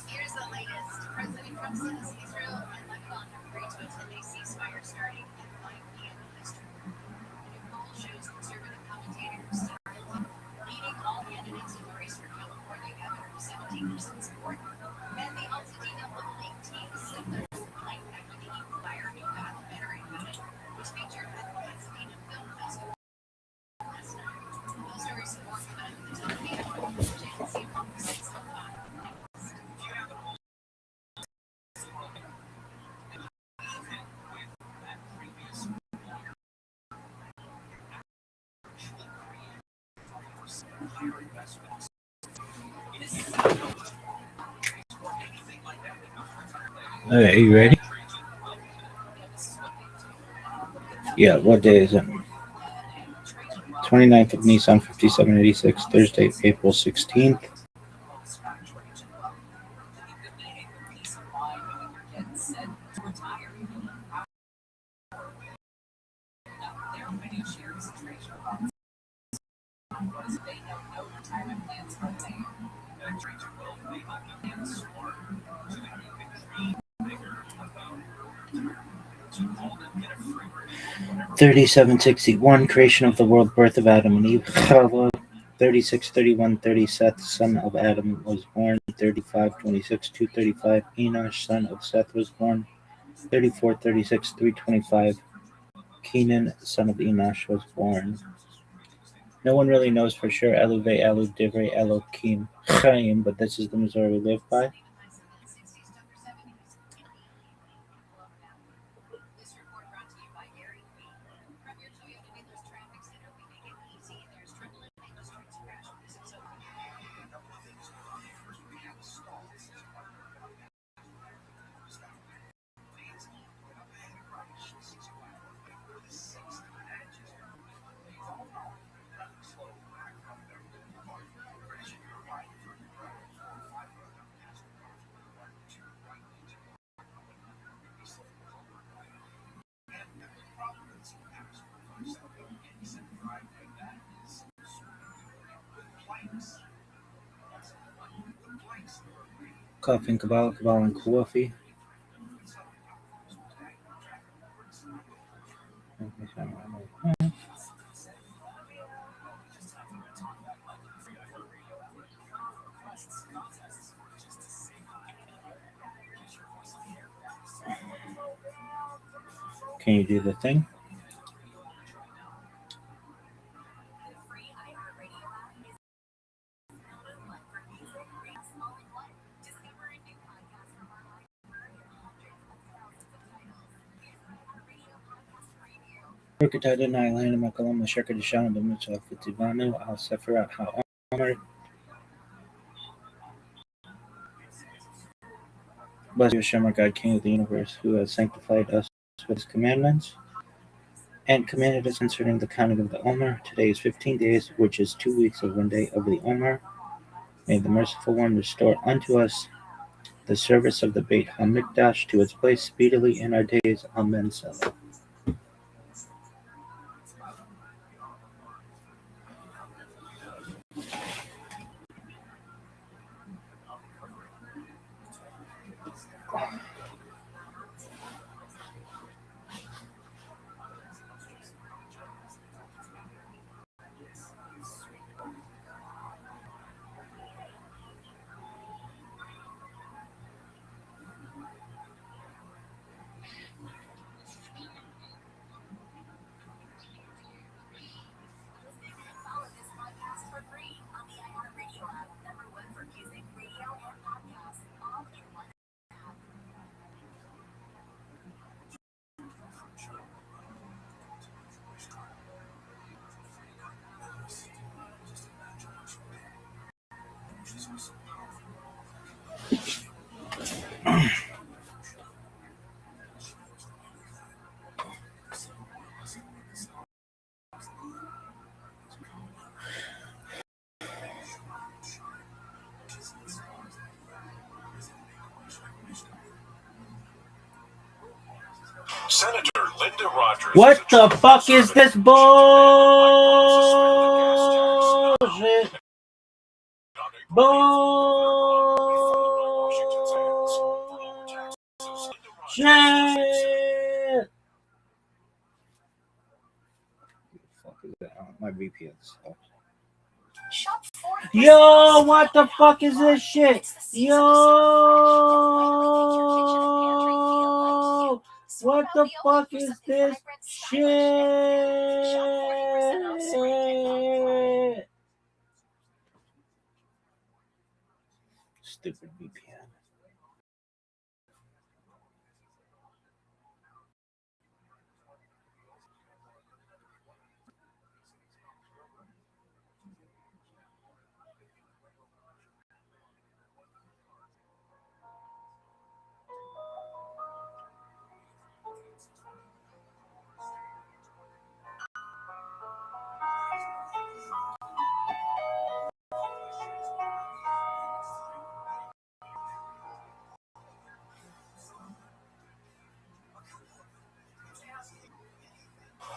Here's the latest. President Trump says Israel and Lebanon have agreed to a 10-day ceasefire starting at 5 p.m. Eastern. A new poll shows conservative commentators leading all candidates in the race for California governor with 17% support. And the Altadena Little League team said they're playing after the Eagle Fire new documentary about it, which featured at the Pasadena Film Festival last night. Those stories and more coming up at the top of the hour, which you can see on 605. 'Alright, you ready? Yeah, what day is it? 29th of Nissan 5786, Thursday, April 16th. $37.61, creation of the world, birth of Adam and Eve. 36:31:30, Seth, son of Adam, was born. 35:26, 2:35, Enosh, son of Seth, was born. 34:36, 3:25, Kenan, son of Enosh, was born. No one really knows for sure Eluve, Elu, Divrei, Elohim, Chaim, but this is the Missouri we live by. Coffee and Kabbalah, Kabbalah and coffee. Can you do the thing? Rukatad and Ilan and Makalam, Shaka de Shan, the Mitchell of Tibano, Al Sephira, Omer. Blessed be Hashem, our God, King of the universe, who has sanctified us with his commandments and commanded us concerning the counting of the Omer. Today is 15 days, which is 2 weeks of 1 day of the Omer. May the merciful one restore unto us the service of the Beit HaMikdash to its place speedily in our days. Amen. Salah. Follow this podcast for free on the iHeartRadio app. #1 for music, radio, and podcasts, all in one app. Senator Linda Rogers. What the fuck is this bullshit? Bullshit. Fuck is that? My VPN sucks. Yo, what the fuck is this shit? Yo, what the fuck is this shit? Stupid VPN.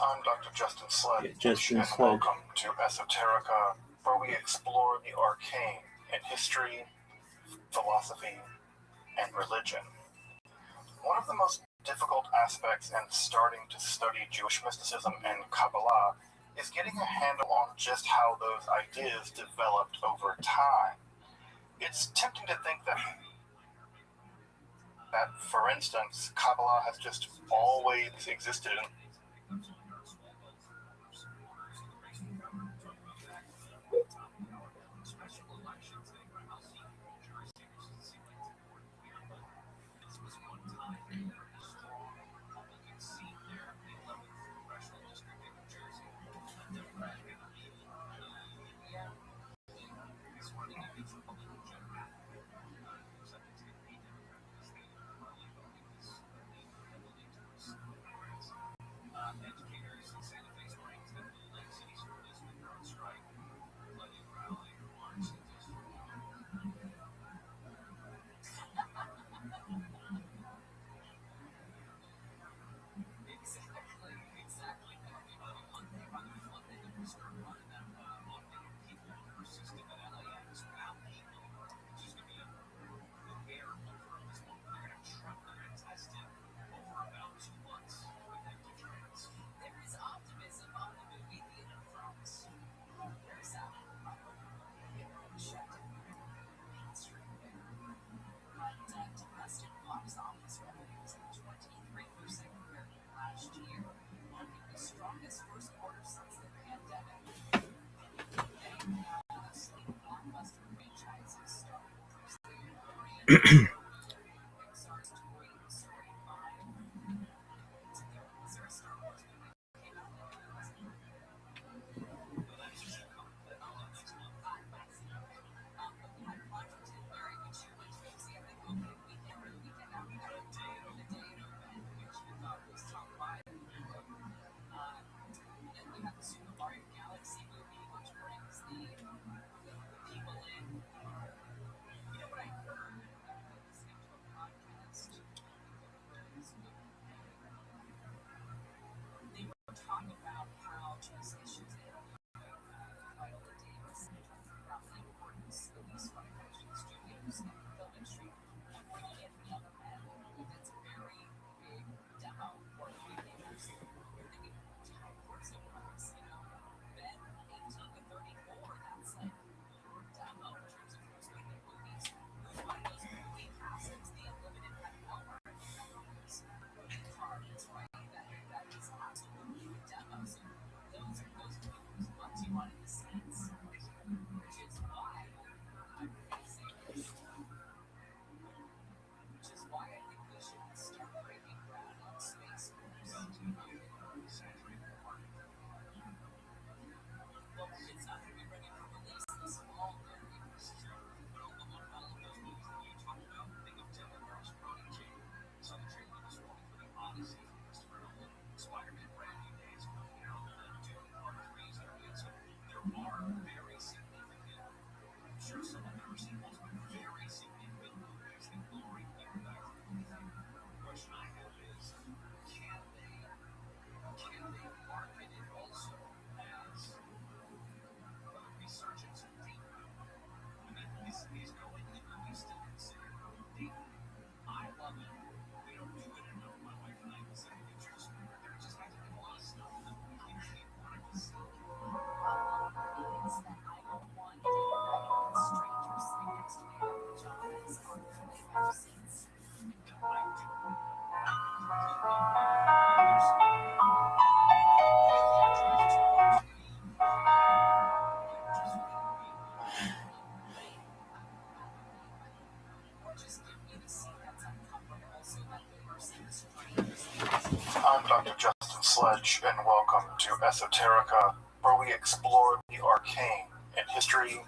I'm Dr. Justin Sledge, Justin Sledge. welcome to Esoterica, where we explore the arcane in history, philosophy, and religion. One of the most difficult aspects in starting to study Jewish mysticism and Kabbalah is getting a handle on just how those ideas developed over time. It's tempting to think that, for instance, Kabbalah has just always existed. privilege and welcome to Esoterica, where we explore the arcane in history,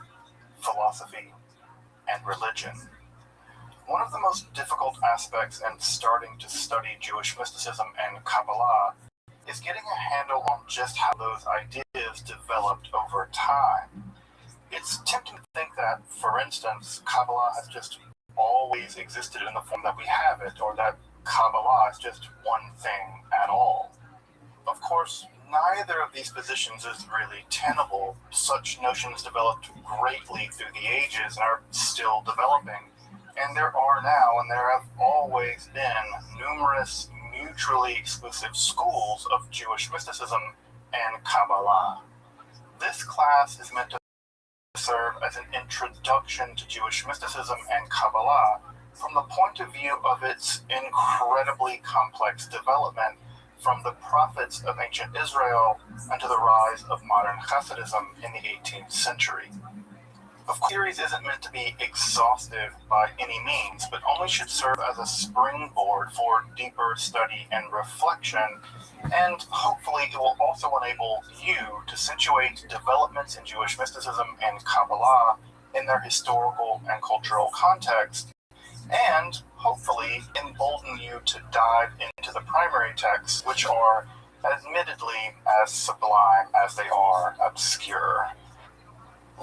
philosophy, and religion. One of the most difficult aspects in starting to study Jewish mysticism and Kabbalah is getting a handle on just how those ideas developed over time. It's tempting to think that, for instance, Kabbalah has just always existed in the form that we have it, or that Kabbalah is just one thing at all. Of course, neither of these positions is really tenable. Such notions developed greatly through the ages and are still developing. And there are now, and there have always been, numerous mutually exclusive schools of Jewish mysticism and Kabbalah. This class is meant to serve as an introduction to Jewish mysticism and Kabbalah from the point of view of its incredibly complex development from the prophets of ancient Israel and to the rise of modern Hasidism in the 18th century. Of course, the series isn't meant to be exhaustive by any means, but only should serve as a springboard for deeper study and reflection, and hopefully it will also enable you to situate developments in Jewish mysticism and Kabbalah in their historical and cultural context, and hopefully embolden you to dive into the primary texts, which are admittedly as sublime as they are obscure.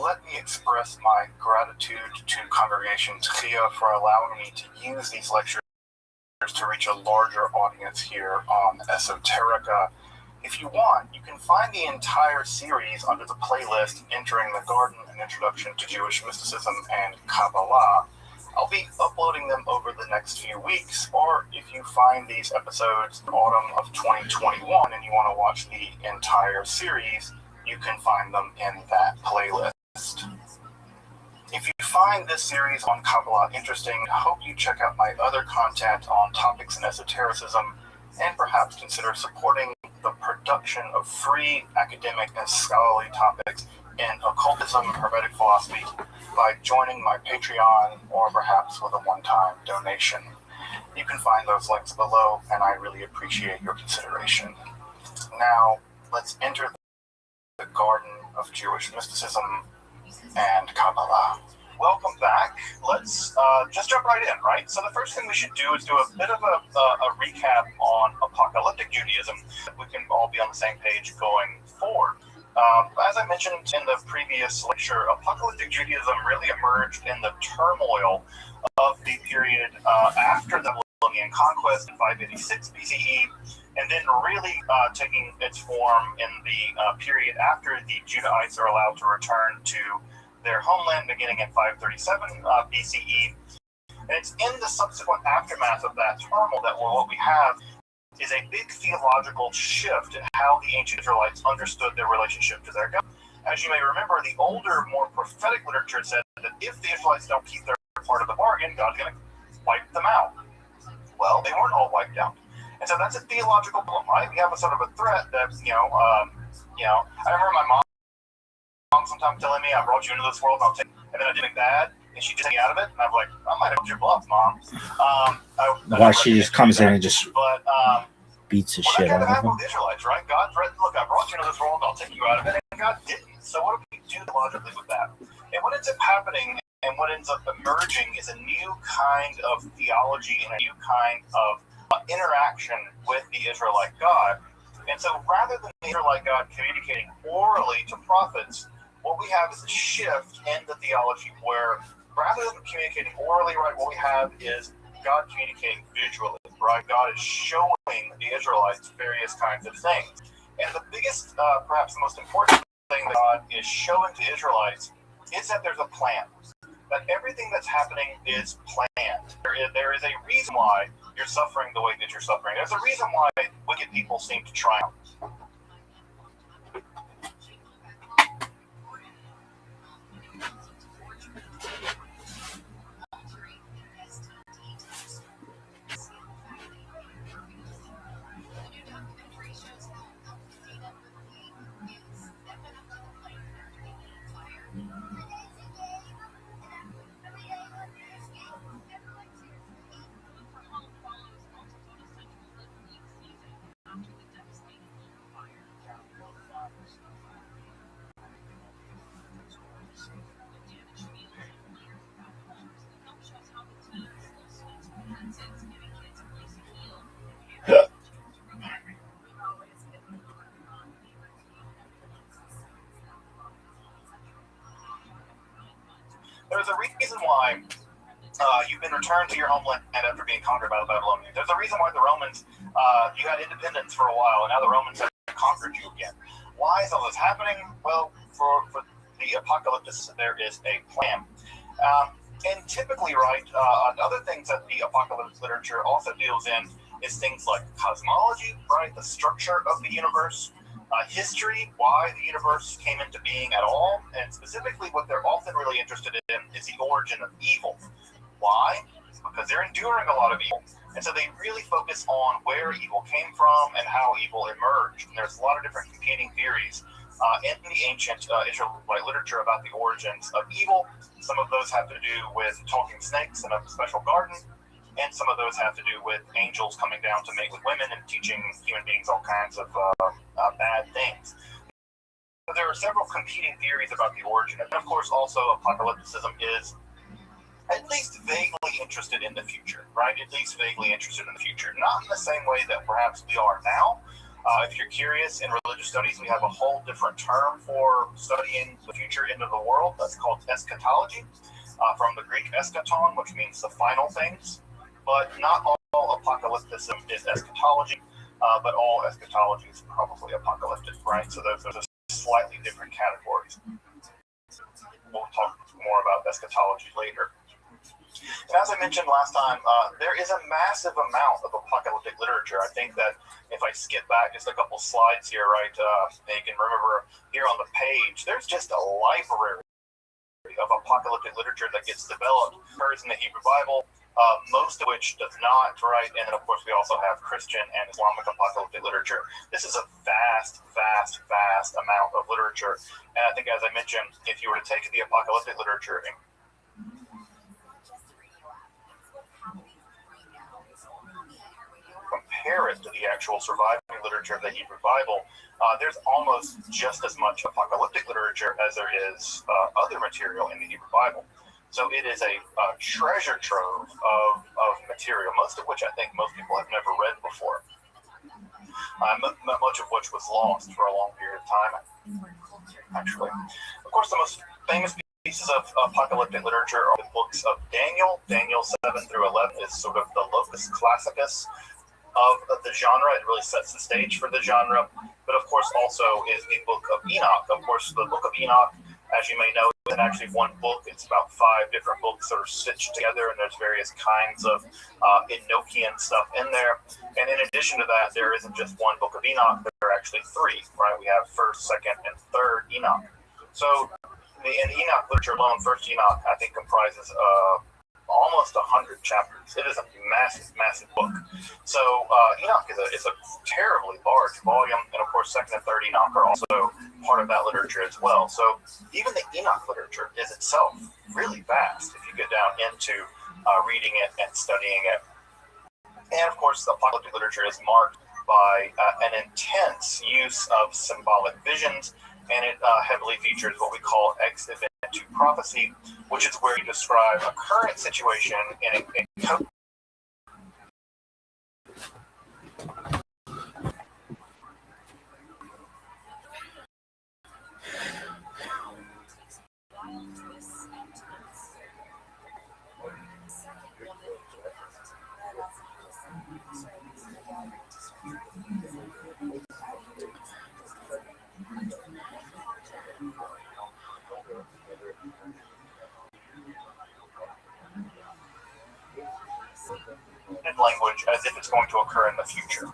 Let me express my gratitude to Congregation Tchia for allowing me to use these lectures to reach a larger audience here on Esoterica. If you want, you can find the entire series under the playlist Entering the Garden, an Introduction to Jewish Mysticism and Kabbalah. I'll be uploading them over the next few weeks, or if you find these episodes in autumn of 2021 and you want to watch the entire series, you can find them in that playlist. If you find this series on Kabbalah interesting, I hope you check out my other content on topics in esotericism, and perhaps consider supporting the production of free academic and scholarly topics in occultism and hermetic philosophy by joining my Patreon or perhaps with a one-time donation. You can find those links below, and I really appreciate your consideration. Now, let's enter the garden of Jewish mysticism and Kabbalah. Welcome back. Let's just jump right in, right? So the first thing we should do is do a bit of a recap on apocalyptic Judaism. We can all be on the same page going forward. As I mentioned in the previous lecture, apocalyptic Judaism really emerged in the turmoil of the period after the Babylonian conquest in 586 BCE, and then really taking its form in the period after the Judahites are allowed to return to their homeland beginning in 537 BCE. And it's in the subsequent aftermath of that turmoil that what we have is a big theological shift in how the ancient Israelites understood their relationship to their God. As you may remember, the older, more prophetic literature said that if the Israelites don't keep their part of the bargain, God's going to wipe them out. Well, they weren't all wiped out. And so that's a theological problem, right? We have a sort of a threat that, I remember my mom sometimes telling me, I brought you into this world, and then I did it bad, and she just took me out of it, and I'm like, I might have held your bluff, Mom. Why she just comes in and just beats the shit out of him. The Israelites, right? God threatened, look, I brought you into this world, I'll take you out of it, and God didn't. So what do we do logically with that? And what ends up happening and what ends up emerging is a new kind of theology and a new kind of interaction with the Israelite God. And so rather than the Israelite God communicating orally to prophets, what we have is a shift in the theology where rather than communicating orally, right, what we have is God communicating visually, right? God is showing the Israelites various kinds of things. And the biggest, perhaps the most important thing that God is showing to Israelites is that there's a plan. That everything that's happening is planned. There is a reason why you're suffering the way that you're suffering. There's a reason why wicked people seem to triumph. right? You've been returned to your homeland after being conquered by the Babylonians. There's a reason why the Romans, you had independence for a while, and now the Romans have conquered you again. Why is all this happening? Well, for the apocalypse, there is a plan. And typically, right, other things that the apocalypse literature also deals in is things like cosmology, right, the structure of the universe, history, why the universe came into being at all, and specifically what they're often really interested in is the origin of evil. Why? Because they're enduring a lot of evil. And so they really focus on where evil came from and how evil emerged. And there's a lot of different competing theories in the ancient Israelite literature about the origins of evil. Some of those have to do with talking snakes in a special garden, and some of those have to do with angels coming down to mate with women and teaching human beings all kinds of bad things. But there are several competing theories about the origin. And of course, also apocalypticism is at least vaguely interested in the future, right? At least vaguely interested in the future. Not in the same way that perhaps we are now. If you're curious, in religious studies, we have a whole different term for studying the future into the world. That's called eschatology, from the Greek eschaton, which means the final things. But not all apocalypticism is eschatology, but all eschatology is probably apocalyptic, right? So those are slightly different categories. We'll talk more about eschatology later. And as I mentioned last time, there is a massive amount of apocalyptic literature. I think that if I skip back just a couple slides here, right, you can remember here on the page, there's just a library of apocalyptic literature that gets developed, occurs in the Hebrew Bible, most of which does not, right? And then, of course, we also have Christian and Islamic apocalyptic literature. This is a vast amount of literature. And I think, as I mentioned, if you were to take the apocalyptic literature and compare it to the actual surviving literature of the Hebrew Bible, there's almost just as much apocalyptic literature as there is other material in the Hebrew Bible. So it is a treasure trove of material, most of which I think most people have never read before, much of which was lost for a long period of time, actually. Of course, the most famous pieces of apocalyptic literature are the books of Daniel. Daniel 7 through 11 is sort of the locus classicus of the genre. It really sets the stage for the genre. But of course, also is the book of Enoch. Of course, the book of Enoch, as you may know, isn't actually one book. It's about 5 different books sort of stitched together, and there's various kinds of Enochian stuff in there. And in addition to that, there isn't just one book of Enoch. There are actually 3, right? We have 1st, 2nd, and 3rd Enoch. So in the Enoch literature alone, 1st Enoch, I think, comprises almost 100 chapters. It is a massive book. So Enoch is a terribly large volume, and of course 2nd and 3rd Enoch are also part of that literature as well. So even the Enoch literature is itself really vast if you get down into reading it and studying it. And of course, the apocalyptic literature is marked by an intense use of symbolic visions, and it heavily features what we call ex-event prophecy, which is where you describe a current situation in a language as if it's going to occur in the future.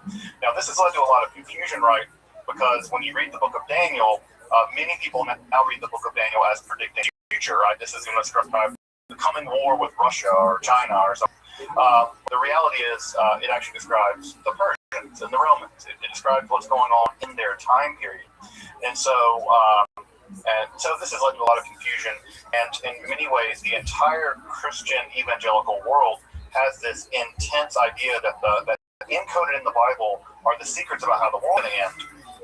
Now, this has led to a lot of confusion, right? Because when you read the book of Daniel, many people now read the book of Daniel as predicting the future, right? This is going to describe the coming war with Russia or China or something. The reality is it actually describes the Persians and the Romans. It describes what's going on in their time period. And so this has led to a lot of confusion. And in many ways, the entire Christian evangelical world has this intense idea that encoded in the Bible are the secrets about how the world will end.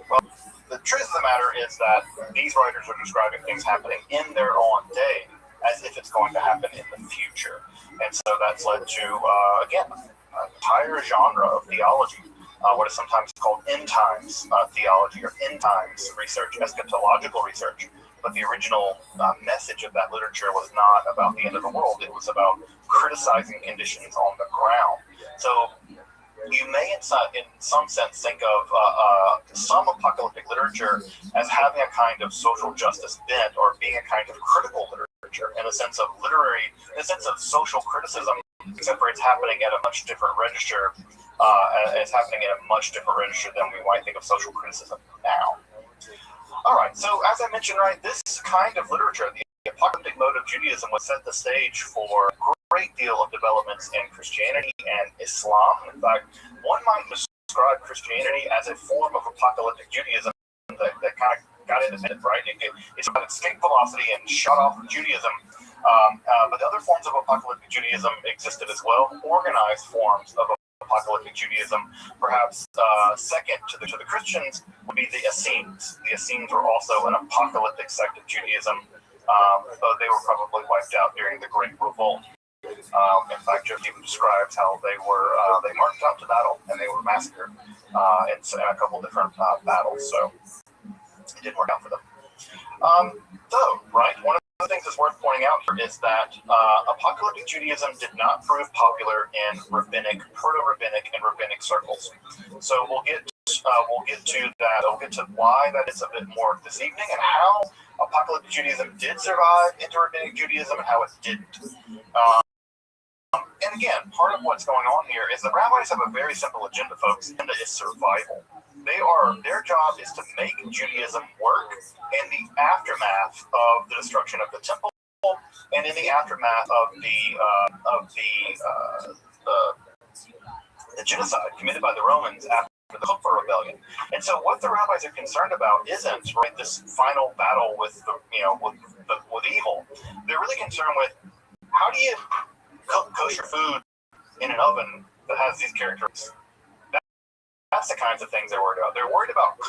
Well, the truth of the matter is that these writers are describing things happening in their own day as if it's going to happen in the future. And so that's led to, again, an entire genre of theology, what is sometimes called end times theology or end times research, eschatological research, but the original message of that literature was not about the end of the world. It was about criticizing conditions on the ground. So you may, in some sense, think of some apocalyptic literature as having a kind of social justice bent, or being a kind of critical literature in a sense of social criticism, except for it's happening at a much different register. It's happening at a much different register than we might think of social criticism now. All right, so as I mentioned, right, this kind of literature, the apocalyptic mode of Judaism, would set the stage for a great deal of developments in Christianity and Islam. In fact, one might describe Christianity as a form of apocalyptic Judaism that kind of got independent, right? It's about escape velocity and shut off from Judaism. But other forms of apocalyptic Judaism existed as well, organized forms of apocalyptic Judaism. Perhaps second to the Christians would be the Essenes. The Essenes were also an apocalyptic sect of Judaism, though they were probably wiped out during the Great Revolt. In fact, Joseph even describes how they marched out to battle and they were massacred in a couple different battles. So it didn't work out for them. Right, one of the things that's worth pointing out here is that apocalyptic Judaism did not prove popular in proto-rabbinic, and rabbinic circles. So we'll get to that. We'll get to why that is a bit more this evening, and how apocalyptic Judaism did survive into rabbinic Judaism and how it didn't. And again, part of what's going on here is the rabbis have a very simple agenda, folks. The agenda is survival. Their job is to make Judaism work in the aftermath of the destruction of the temple, and in the aftermath of the genocide committed by the Romans after the Hoover Rebellion. And so, what the rabbis are concerned about isn't this final battle with evil. They're really concerned with, how do you cook kosher food in an oven that has these characteristics? That's the kinds of things they're worried about. They're worried about,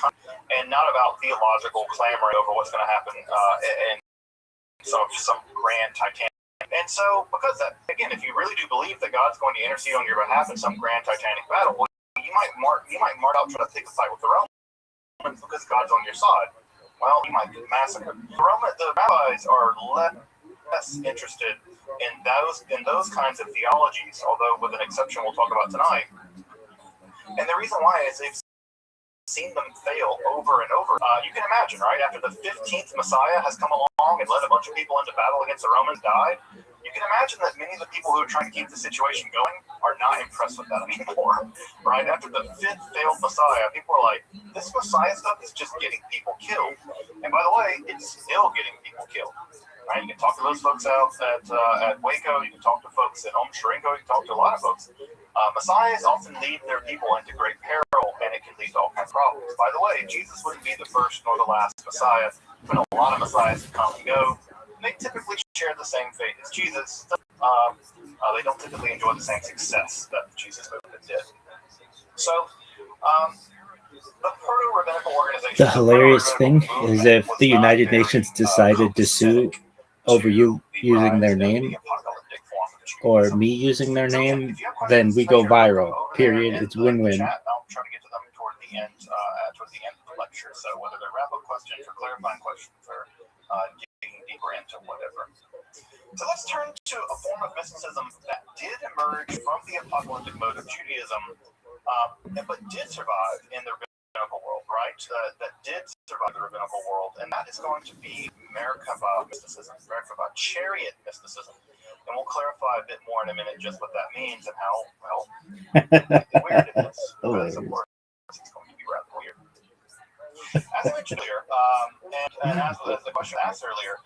and not about theological clamoring over what's going to happen in some grand Titanic. And so, because that, again, if you really do believe that God's going to intercede on your behalf in some grand Titanic battle, well, you might mark out trying to pick a fight with the Romans because God's on your side. Well, you might get massacred. The rabbis are less interested in those kinds of theologies, although with an exception we'll talk about tonight. And the reason why is they've seen them fail over and over. You can imagine, right? After the 15th Messiah has come along and led a bunch of people into battle against the Romans, died, you can imagine that many of the people who are trying to keep the situation going are not impressed with that anymore, right? After the 5th failed Messiah, people are like, this Messiah stuff is just getting people killed. And by the way, it's still getting people killed. Right? You can talk to those folks out at Waco. You can talk to folks at Sharingo. You can talk to a lot of folks. Messiahs often lead their people into great peril, and it can lead to all kinds of problems. By the way, Jesus wouldn't be the first nor the last Messiah. There's been a lot of Messiahs who come and go. They typically share the same fate as Jesus. They don't typically enjoy the same success that Jesus did. So, the proto-rabbinical organization. The hilarious thing is, if the United Nations decided to sue over you using their name or me using their name, then we go viral. Period. It's win-win. I'll try to get to them toward the end of the lecture. So whether they're wrap-up questions or clarifying questions or digging deeper into whatever. So let's turn to a form of mysticism that did emerge from the apocalyptic mode of Judaism, but did survive in the rabbinical world, right? That did survive the rabbinical world, and that is going to be Merkava mysticism, Merkava chariot mysticism. And we'll clarify a bit more in a minute just what that means and how, weird it is. Because, of course, it's going to be rather weird. As I mentioned earlier, and as the question asked earlier,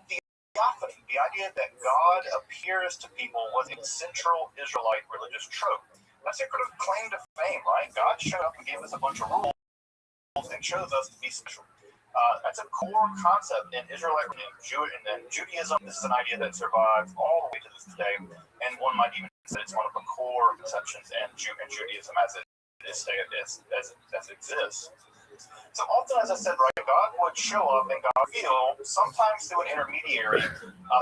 theophany, the idea that God appears to people, was a central Israelite religious trope. That's a kind of claim to fame, right? God showed up and gave us a bunch of rules and chose us to be special. That's a core concept in Israelite and Judaism. This is an idea that survives all the way to this day, and one might even say it's one of the core conceptions in Judaism as it exists. So often, as I said, right, God would show up and God would reveal, sometimes through an intermediary,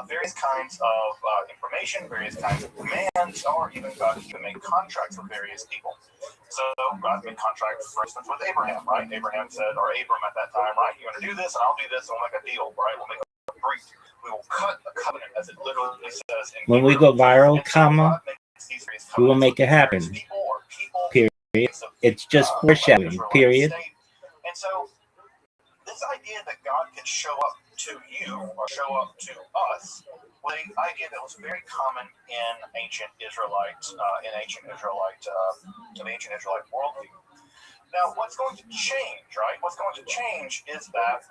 various kinds of information, various kinds of commands, or even God even make contracts with various people. So God made contracts, for instance, with Abraham, right? Abraham said, or Abram at that time, right? You're going to do this, and I'll do this, and we'll make a deal, right? We'll make a breach. We will cut a covenant, as it literally says in When we go viral, comma, we will make it happen. Period. It's just foreshadowing. Period. And so this idea that God can show up to you or show up to us was an idea that was very common in ancient Israelite worldview. Now, what's going to change, right? What's going to change is that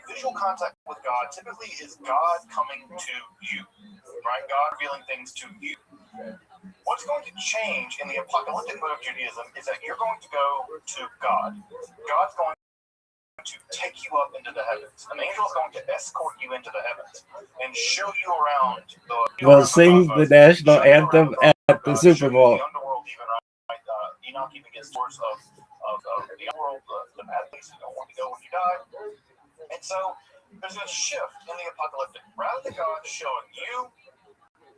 visual contact with God typically is God coming to you, right? God revealing things to you. What's going to change in the apocalyptic mode of Judaism is that you're going to go to God. God's going to take you up into the heavens. An angel is going to escort you into the heavens and show you around the. We'll sing the national anthem at the Super Bowl. The underworld, even right? Enoch even gets tours of the underworld, the bad place you don't want to go when you die. And so there's a shift in the apocalyptic. Rather than God showing you,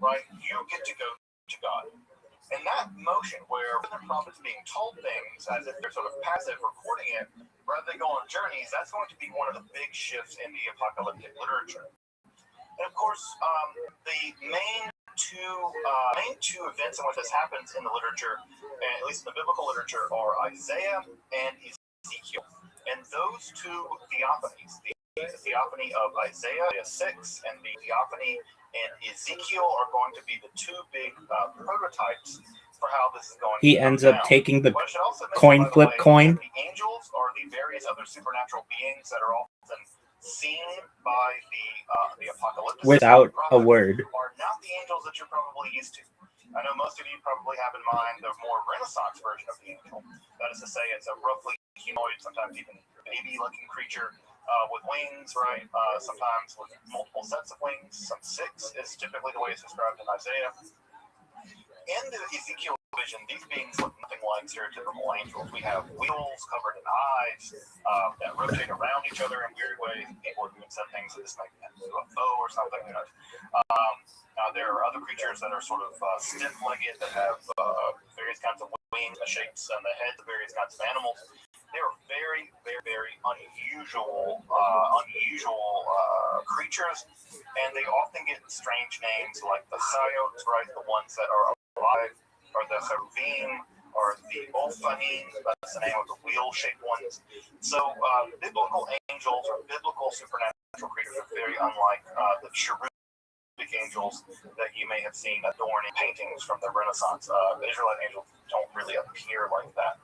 right, you get to go to God. And that motion where the prophets being told things as if they're sort of passive recording it, rather than go on journeys, that's going to be one of the big shifts in the apocalyptic literature. And of course, the main two events in which this happens in the literature, at least in the biblical literature, are Isaiah and Ezekiel. And those two theophanies, the theophany of Isaiah 6 and the theophany in Ezekiel, are going to be the two big prototypes for how this is going. He ends up taking the coin flip coin. The angels are the various other supernatural beings that are often seen by the apocalyptic without a word. Are not the angels that you're probably used to. I know most of you probably have in mind the more Renaissance version of the angel. That is to say, it's a roughly humanoid, sometimes even baby-looking creature with wings, right? Sometimes with multiple sets of wings. Some 6 is typically the way it's described in Isaiah. In the Ezekiel vision, these beings look nothing like stereotypical angels. We have wheels covered in eyes that rotate around each other in weird ways. People have even said things that this might be a UFO or something. There are other creatures that are sort of stiff-legged that have various kinds of wings, the shapes, and the heads of various kinds of animals. They are very, very, very unusual creatures, and they often get strange names like the Sayotes, right? The ones that are alive, or the Cheruvim, or the Ophanim, that's the name of the wheel-shaped ones. So biblical angels or biblical supernatural creatures are very unlike the cherubic angels that you may have seen adorned in paintings from the Renaissance. The Israelite angels don't really appear like that.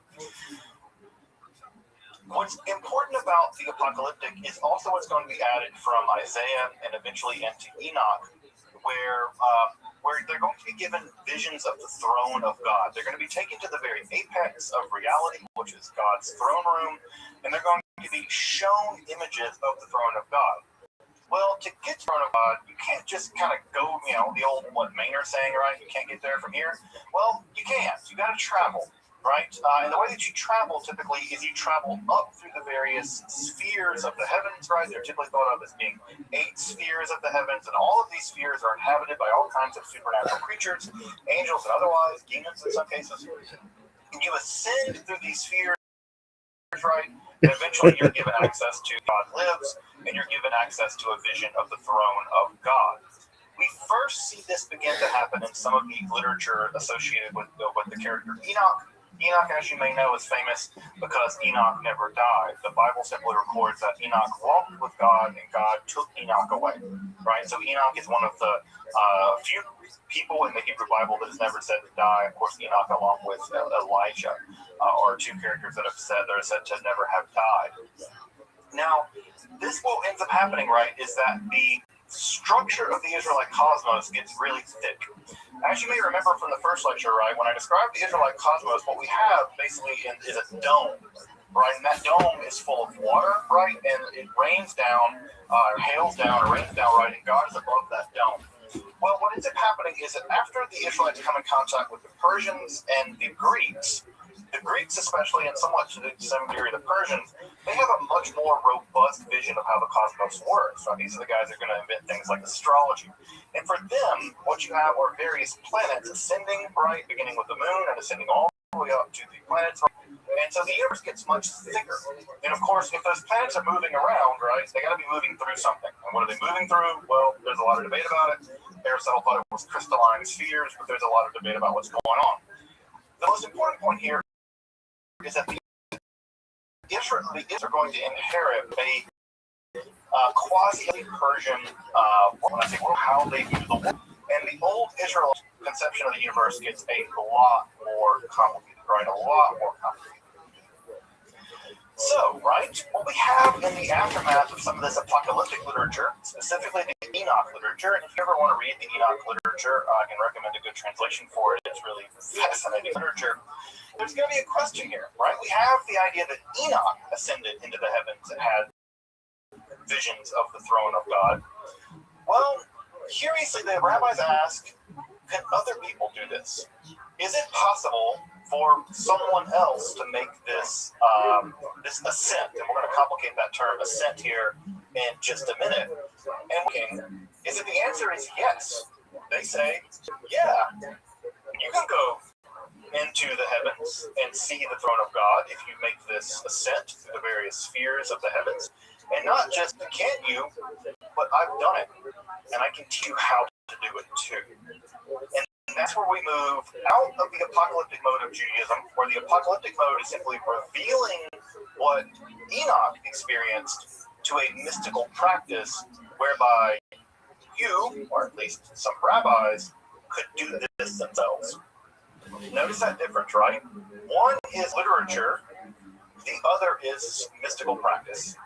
What's important about the apocalyptic is also what's going to be added from Isaiah and eventually into Enoch, where they're going to be given visions of the throne of God. They're going to be taken to the very apex of reality, which is God's throne room, and they're going to be shown images of the throne of God. Well, to get to the throne of God, you can't just kind of go, the old, Maynard saying, right? You can't get there from here. Well, you can't. You got to travel. Right? And the way that you travel typically is you travel up through the various spheres of the heavens, right? They're typically thought of as being 8 spheres of the heavens, and all of these spheres are inhabited by all kinds of supernatural creatures, angels and otherwise, demons in some cases. And you ascend through these spheres, right? And eventually you're given access to God lives, and you're given access to a vision of the throne of God. We first see this begin to happen in some of the literature associated with the character Enoch. Enoch, as you may know, is famous because Enoch never died. The Bible simply records that Enoch walked with God and God took Enoch away, right? So Enoch is one of the few people in the Hebrew Bible that is never said to die. Of course, Enoch, along with Elijah, are 2 characters that are said to never have died. Now, what ends up happening, right, is that the structure of the Israelite cosmos gets really thick. As you may remember from the first lecture, right, when I described the Israelite cosmos, what we have basically is a dome, right, and that dome is full of water, right, and it rains down, hails down, or rains down, right, and God is above that dome. Well, what ends up happening is that after the Israelites come in contact with the Persians and the Greeks especially, and somewhat to some degree the Persians, they have a much more robust vision of how the cosmos works. So these are the guys that are going to invent things like astrology. And for them, what you have are various planets ascending, right, beginning with the moon and ascending all the way up to the planets. And so the universe gets much thicker. And of course, if those planets are moving around, right, they got to be moving through something. And what are they moving through? Well, there's a lot of debate about it. Aristotle thought it was crystalline spheres, but there's a lot of debate about what's going on. The most important point here is that the Israelis are going to inherit a quasi-Persian, when I say how they view the world. And the old Israel conception of the universe gets a lot more complicated, right? A lot more complicated. So, right, what we have in the aftermath of some of this apocalyptic literature, specifically the Enoch literature, and if you ever want to read the Enoch literature, I can recommend a good translation for it. It's really fascinating literature. There's going to be a question here, right? We have the idea that Enoch ascended into the heavens and had visions of the throne of God. Well, curiously, the rabbis ask, can other people do this? Is it possible for someone else to make this this ascent? And we're going to complicate that term ascent here in just a minute. And the answer is yes. They say, yeah, you can go into the heavens and see the throne of God if you make this ascent through the various spheres of the heavens. And not just can you, but I've done it. And I can teach you how to do it too. And that's where we move out of the apocalyptic mode of Judaism, where the apocalyptic mode is simply revealing what Enoch experienced to a mystical practice whereby you, or at least some rabbis, could do this themselves. Notice that difference, right? One is literature, the other is mystical practice.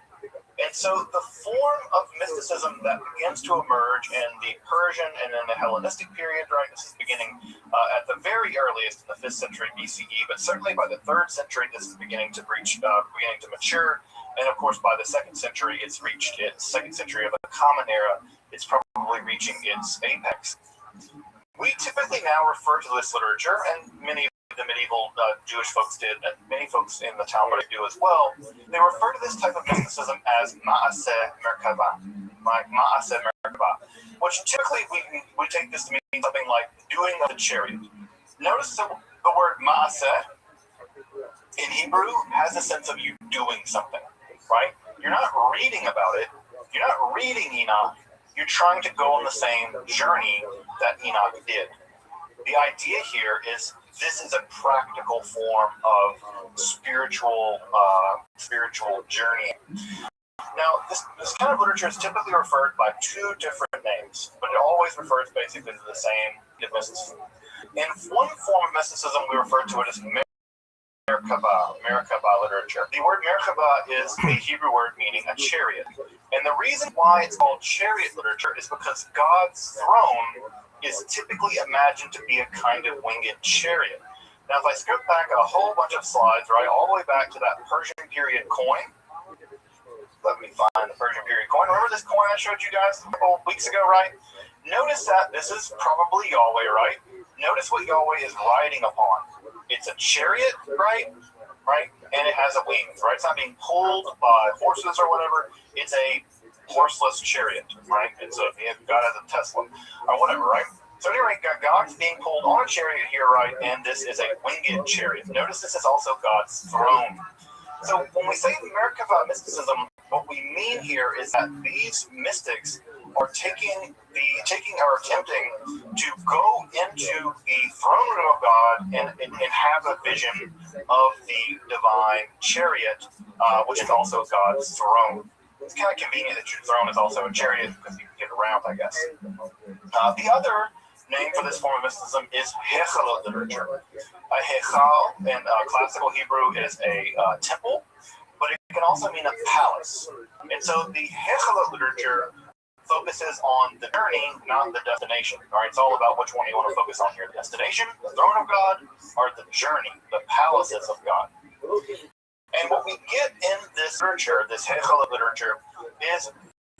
And so the form of mysticism that begins to emerge in the Persian and then the Hellenistic period, right? This is beginning at the very earliest in the 5th century BCE, but certainly by the 3rd century, this is beginning to mature. And of course, by the 2nd century, it's reached its 2nd century of the Common Era. It's probably reaching its apex. We typically now refer to this literature, and many of the medieval Jewish folks did, and many folks in the Talmud do as well. They refer to this type of mysticism as Ma'aseh Merkava, which typically we take this to mean something like doing the chariot. Notice the word Ma'aseh in Hebrew has a sense of you doing something, right? You're not reading about it. You're not reading Enoch. You're trying to go on the same journey that Enoch did. The idea here is this is a practical form of spiritual journey. Now, this kind of literature is typically referred by two different names, but it always refers basically to the same mysticism. In one form of mysticism, we refer to it as Merkava literature. The word Merkava is a Hebrew word meaning a chariot. And the reason why it's called chariot literature is because God's throne is typically imagined to be a kind of winged chariot. Now, if I scoot back a whole bunch of slides, right, all the way back to that Persian period coin. Let me find the Persian period coin. Remember this coin I showed you guys a couple weeks ago, right? Notice that this is probably Yahweh, right? Notice what Yahweh is riding upon. It's a chariot, right? And it has a wings, right? It's not being pulled by horses or whatever. It's a horseless chariot, right? It's God has a Tesla or whatever, right? So anyway, God's being pulled on a chariot here, right? And this is a winged chariot. Notice this is also God's throne. So when we say Merkava mysticism, what we mean here is that these mystics are attempting to go into the throne room of God and have a vision of the divine chariot, which is also God's throne. It's kind of convenient that your throne is also a chariot because you can get around, I guess. The other name for this form of mysticism is Hechalot literature. A Hechal in classical Hebrew is a temple, but it can also mean a palace. And so the Hechalot literature focuses on the journey, not the destination. All right, it's all about which one you want to focus on here: the destination, the throne of God, or the journey, the palaces of God. And what we get in this literature, this Hechalot literature, is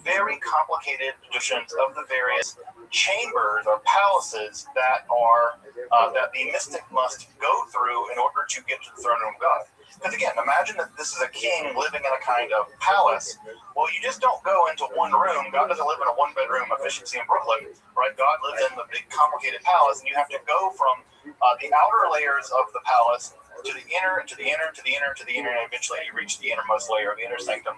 very complicated descriptions of the various chambers or palaces that the mystic must go through in order to get to the throne room of God. Because again, imagine that this is a king living in a kind of palace. Well, you just don't go into one room. God doesn't live in a one-bedroom efficiency in Brooklyn, right? God lives in the big, complicated palace, and you have to go from the outer layers of the palace to the inner, to the inner, to the inner, to the inner, and eventually you reach the innermost layer of the inner sanctum,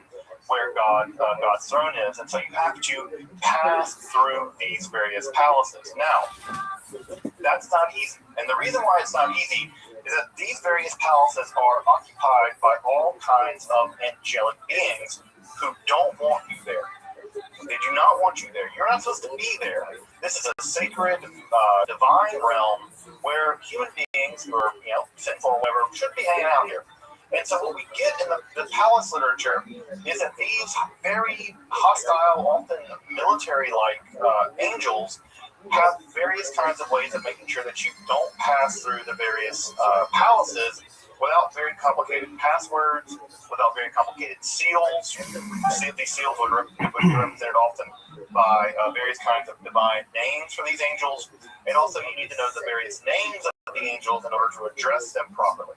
where God's throne is. And so you have to pass through these various palaces. Now, that's not easy. And the reason why it's not easy is that these various palaces are occupied by all kinds of angelic beings who don't want you there. They do not want you there. You're not supposed to be there. This is a sacred, divine realm where human beings, or sinful or whatever, should be hanging out here. And so what we get in the palace literature is that these very hostile, often military-like angels have various kinds of ways of making sure that you don't pass through the various palaces without very complicated passwords, without very complicated seals. These seals would be represented often by various kinds of divine names for these angels. And also you need to know the various names of the angels in order to address them properly.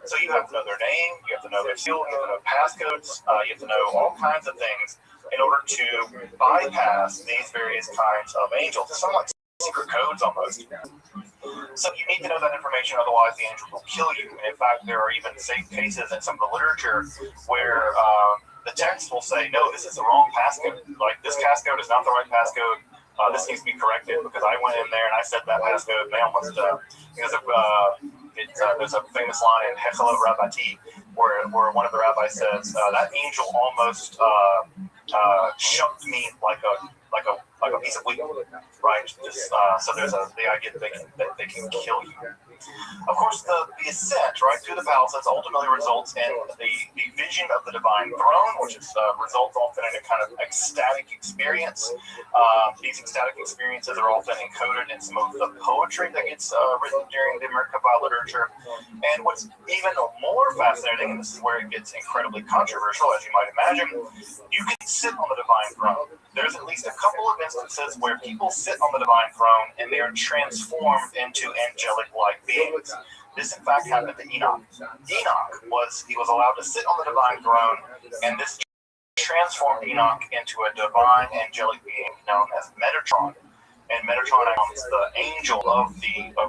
So you have to know their name, you have to know their seal, you have to know passcodes, you have to know all kinds of things in order to bypass these various kinds of angels. It's somewhat like secret codes almost. So you need to know that information, otherwise the angel will kill you. And in fact, there are even cases in some of the literature where the text will say, no, this is the wrong passcode. Like, this passcode is not the right passcode. This needs to be corrected because I went in there and I said that passcode and they almost, because of, there's a famous line in Hechel of Rabbi where one of the rabbis says, that angel almost shoved me like a piece of wheat, right? So there's the idea that they can kill you. Of course, the ascent, right, through the palaces ultimately results in the vision of the divine throne, which results often in a kind of ecstatic experience. These ecstatic experiences are often encoded in some of the poetry that gets written during the Merkabah literature. And what's even more fascinating, and this is where it gets incredibly controversial, as you might imagine, you can sit on the divine throne. There's at least a couple of instances where people sit on the divine throne and they are transformed into angelic-like beings. This, in fact, happened to Enoch. Enoch was allowed to sit on the divine throne, and this transformed Enoch into a divine angelic being known as Metatron. And Metatron is the angel of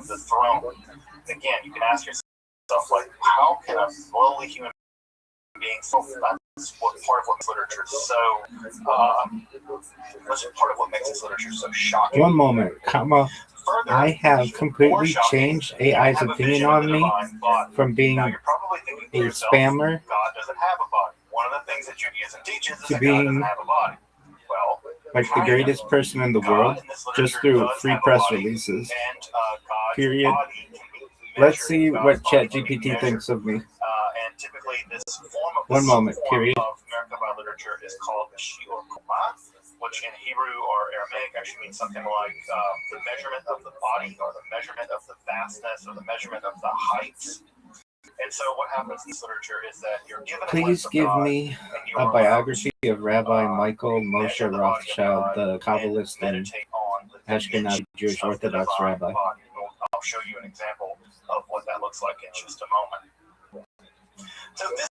the throne. Again, you can ask yourself, like, how can a lowly human being so that's part of what literature is so that's part of what makes this literature so shocking. One moment, comma. Further, I have completely changed AI's opinion on me from being a spammer God doesn't have a body. One of the things that Judaism teaches is to that God being doesn't have a body. Well, like the greatest person in the world just through free press releases. Period. Let's see what ChatGPT thinks of me. And typically this form of One moment, period. Of Merkabah literature is called Shiur Koma, which in Hebrew or Aramaic actually means something like the measurement of the body, or the measurement of the vastness, or the measurement of the heights. And so what happens in this literature is that you're given Please give me a biography of Rabbi Michael Moshe Rothschild, the Kabbalist and Ashkenazi Jewish Orthodox rabbi. I'll show you an example of what that looks like in just a moment. So this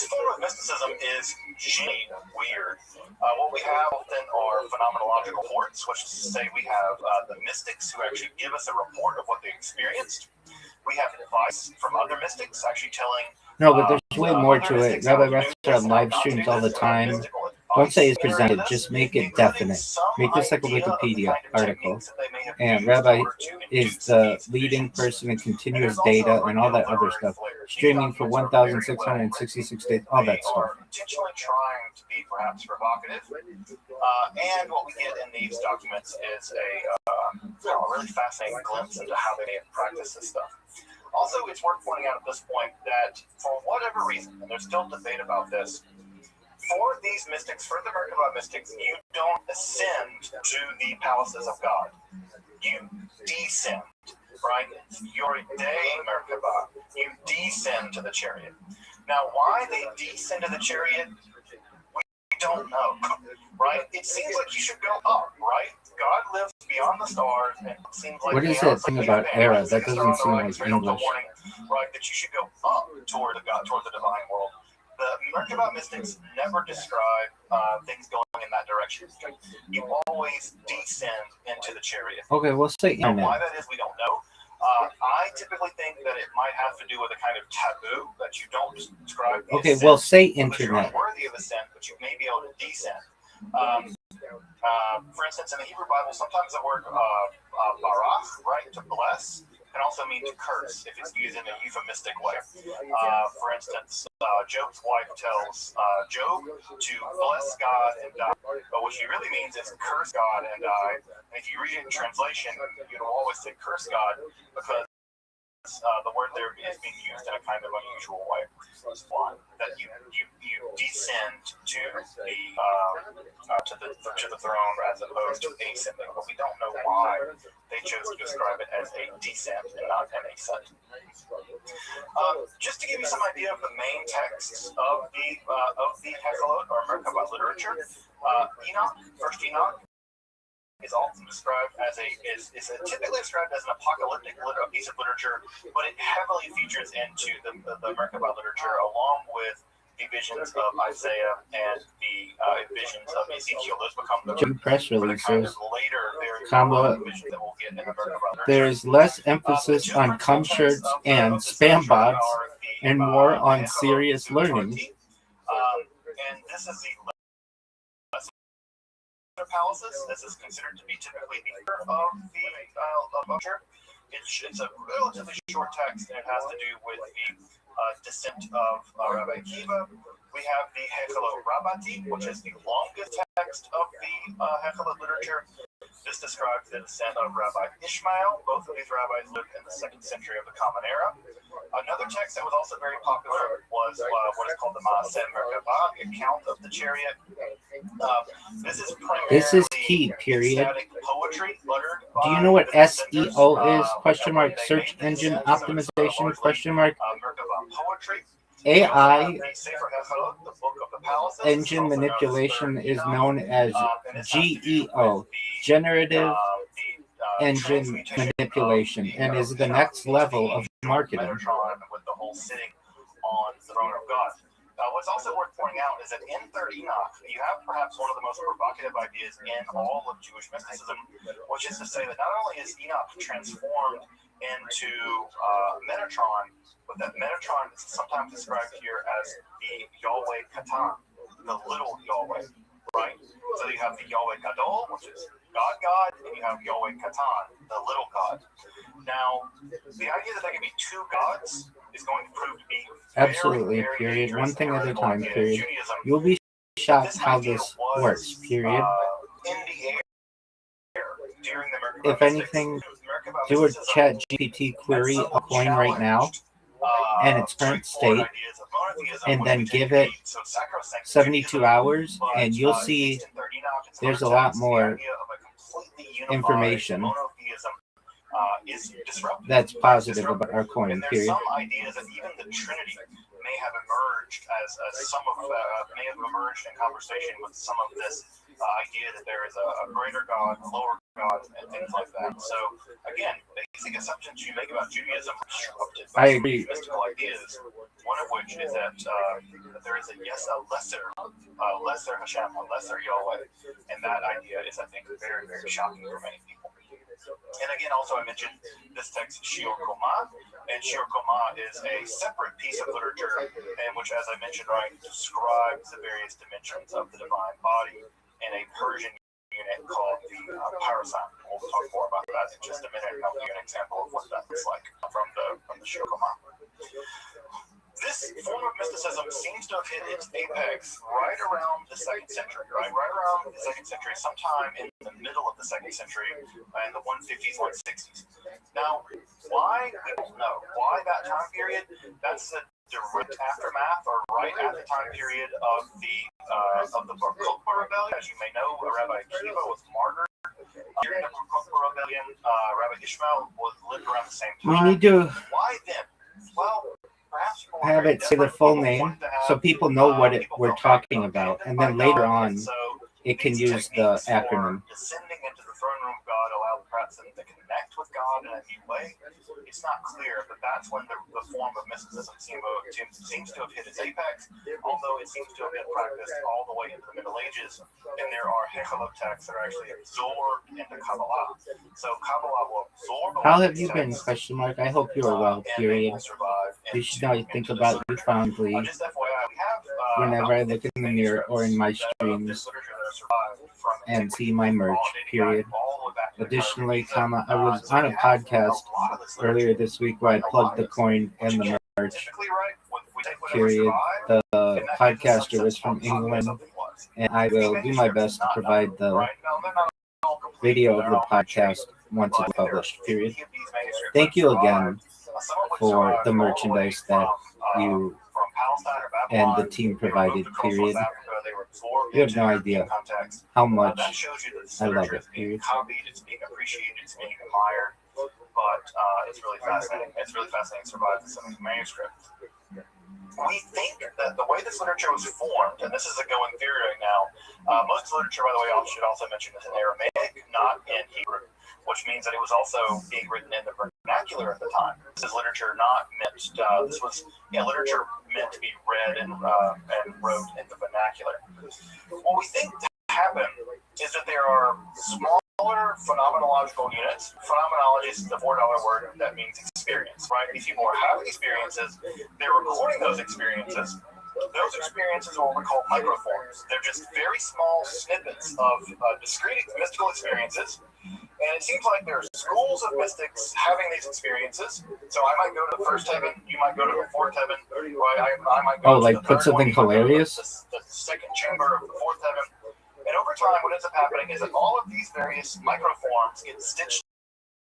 form of mysticism is gee weird. What we have often are phenomenological reports, which is to say we have the mystics who actually give us a report of what they experienced. We have advice from other mystics actually telling. No, but there's way more to it. Rabbi Rothschild live streams all the time. Don't say it's presented, just make it definite. Make this like a Wikipedia article. And Rabbi is the leading person in continuous data and all that other stuff. Streaming for 1,666 days, all that stuff. Intentionally trying to be perhaps provocative. And what we get in these documents is a really fascinating glimpse into how they practice this stuff. Also, it's worth pointing out at this point that for whatever reason, and there's still debate about this, for these mystics, for the Merkabah mystics, you don't ascend to the palaces of God. You descend, right? You're a day Merkabah. You descend to the chariot. Now, why they descend to the chariot, we don't know, right? It seems like you should go up, right? God lives beyond the stars, and it seems like what is that thing about era? That doesn't seem like English. Right, that you should go up toward the divine world. The Merkabah mystics never describe things going in that direction. You always descend into the chariot. Okay, we'll say now, internet. why that is, we don't know. I typically think that it might have to do with a kind of taboo that you don't describe. Okay, well, say because you're internet. unworthy of ascent, but you may be able to descend. For instance, in the Hebrew Bible, sometimes the word barach, right, to bless, can also mean to curse if it's used in a euphemistic way. For instance, Job's wife tells Job to bless God and die, but what she really means is curse God and die. And if you read it in translation, you'll always say curse God because the word there is being used in a kind of unusual way. That you descend to the throne as opposed to ascending, but we don't know why they chose to describe it as a descent and not an ascent. Just to give you some idea of the main texts of the Hexalot or Merkabah literature, Enoch, first Enoch, is often described as is typically described as an apocalyptic piece of literature, but it heavily features into the Merkabah literature along with the visions of Isaiah and the visions of Ezekiel. Those become the Press releases, kind of later visions that we'll get in the Merkabah literature. there is less emphasis on cum shirts and spam bots and more on serious learning. And this is the palaces. This is considered to be typically the of the culture. It's a relatively short text, and it has to do with the descent of Rabbi Akiva. We have the Hechalot Rabbati, which is the longest text of the Hechalot literature. This describes the descent of Rabbi Ishmael. Both of these rabbis lived in the 2nd century of the Common Era. Another text that was also very popular was what is called the Maaseh Merkabah, the account of the chariot. This is key, period. Poetry do you know what SEO is? Question mark. Search engine optimization? Question mark. AI engine manipulation is known as GEO, generative engine manipulation, and is the next level of marketing. With the whole sitting on the throne of God. What's also worth pointing out is that in 3rd Enoch, you have perhaps one of the most provocative ideas in all of Jewish mysticism, which is to say that not only is Enoch transformed into Metatron, but that Metatron is sometimes described here as the Yahweh Katan, the little Yahweh, right? So you have the Yahweh Gadol, which is God, and you have Yahweh Katan, the little God. Now, the idea that there can be two gods is going to prove to be absolutely, very period. One thing at a time, period. Judaism. You'll be shocked how this works, period. In the air during the If anything, do a ChatGPT query a coin right now and its current state, and then give it 72 hours, and you'll see there's a lot more information that's positive about our coin, and there's period. some ideas that even the Trinity may have emerged as some of may have emerged in conversation with some of this idea that there is a greater God, a lower God, and things like that. So again, basic assumptions you make about Judaism are disrupted by mystical ideas. One of which is that there is a lesser Hashem, a lesser Yahweh, and that idea is, I think, very, very shocking for many people. And again, also I mentioned this text, Shiur Koma, and Shiur Koma is a separate piece of literature in which, as I mentioned, right, describes the various dimensions of the divine body in a Persian unit called the Parasan. We'll talk more about that in just a minute, and I'll give you an example of what that looks like from the Shiur Koma. This form of mysticism seems to have hit its apex right around the 2nd century, right around the 2nd century, sometime in the middle of the 2nd century, in the 150s, 160s. Now, why? We don't know. Why that time period? That's the direct aftermath, or right at the time period of the Bar Kokhba rebellion. As you may know, Rabbi Akiva was martyred during the Bar Kokhba rebellion. Rabbi Ishmael lived around the same time. We need to Why then? Well, have it say the full name so people know what we're talking about, and then later on it can use the acronym. Descending into the throne room of God allowed perhaps them to connect with God in in a new way. It's not clear, but that's when the form of mysticism seems to have hit its apex, although it seems to have been practiced all the way into the Middle Ages, and there are hechelot texts that are actually absorbed into Kabbalah. So Kabbalah will absorb. How have you been? Question mark. I hope you are well. Period. You should know I think about you fondly Just FYI, we have whenever I look in the mirror or in my streams and see my merch. Period. Additionally, comma, I was on a podcast earlier this week where I plugged the coin and the merch. Period. The podcaster was from England, and I will do my best to provide the video of the podcast once it's published. Period. Thank you again for the merchandise that you and the team provided. Period. You have no idea how much I love it. Period. It's being appreciated, it's being admired, but it's really fascinating. It's really fascinating to survive this manuscript. We think that the way this literature was formed, and this is a going theory right now, most literature, by the way, I should also mention, is in Aramaic, not in Hebrew, which means that it was also being written in the vernacular at the time. This is literature not meant, this was literature meant to be read and wrote in the vernacular. What we think happened is that there are smaller phenomenological units. Phenomenology is the $4 word that means experience, right? These people are having experiences, they're recording those experiences. Those experiences are what we call microforms. They're just very small snippets of discrete mystical experiences. And it seems like there are schools of mystics having these experiences. So I might go to the first heaven, you might go to the fourth heaven, right? I might go to like the put third something one, hilarious? the second chamber of the fourth heaven. And over time, what ends up happening is that all of these various microforms get stitched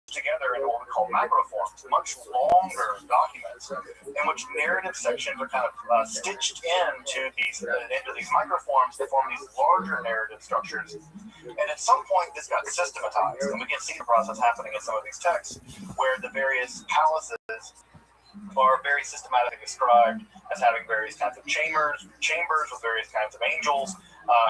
together into what we call macroforms, much longer documents, in which narrative sections are kind of stitched into these microforms to form these larger narrative structures. And at some point, this got systematized, and we can see the process happening in some of these texts, where the various palaces are very systematically described as having various kinds of chambers with various kinds of angels,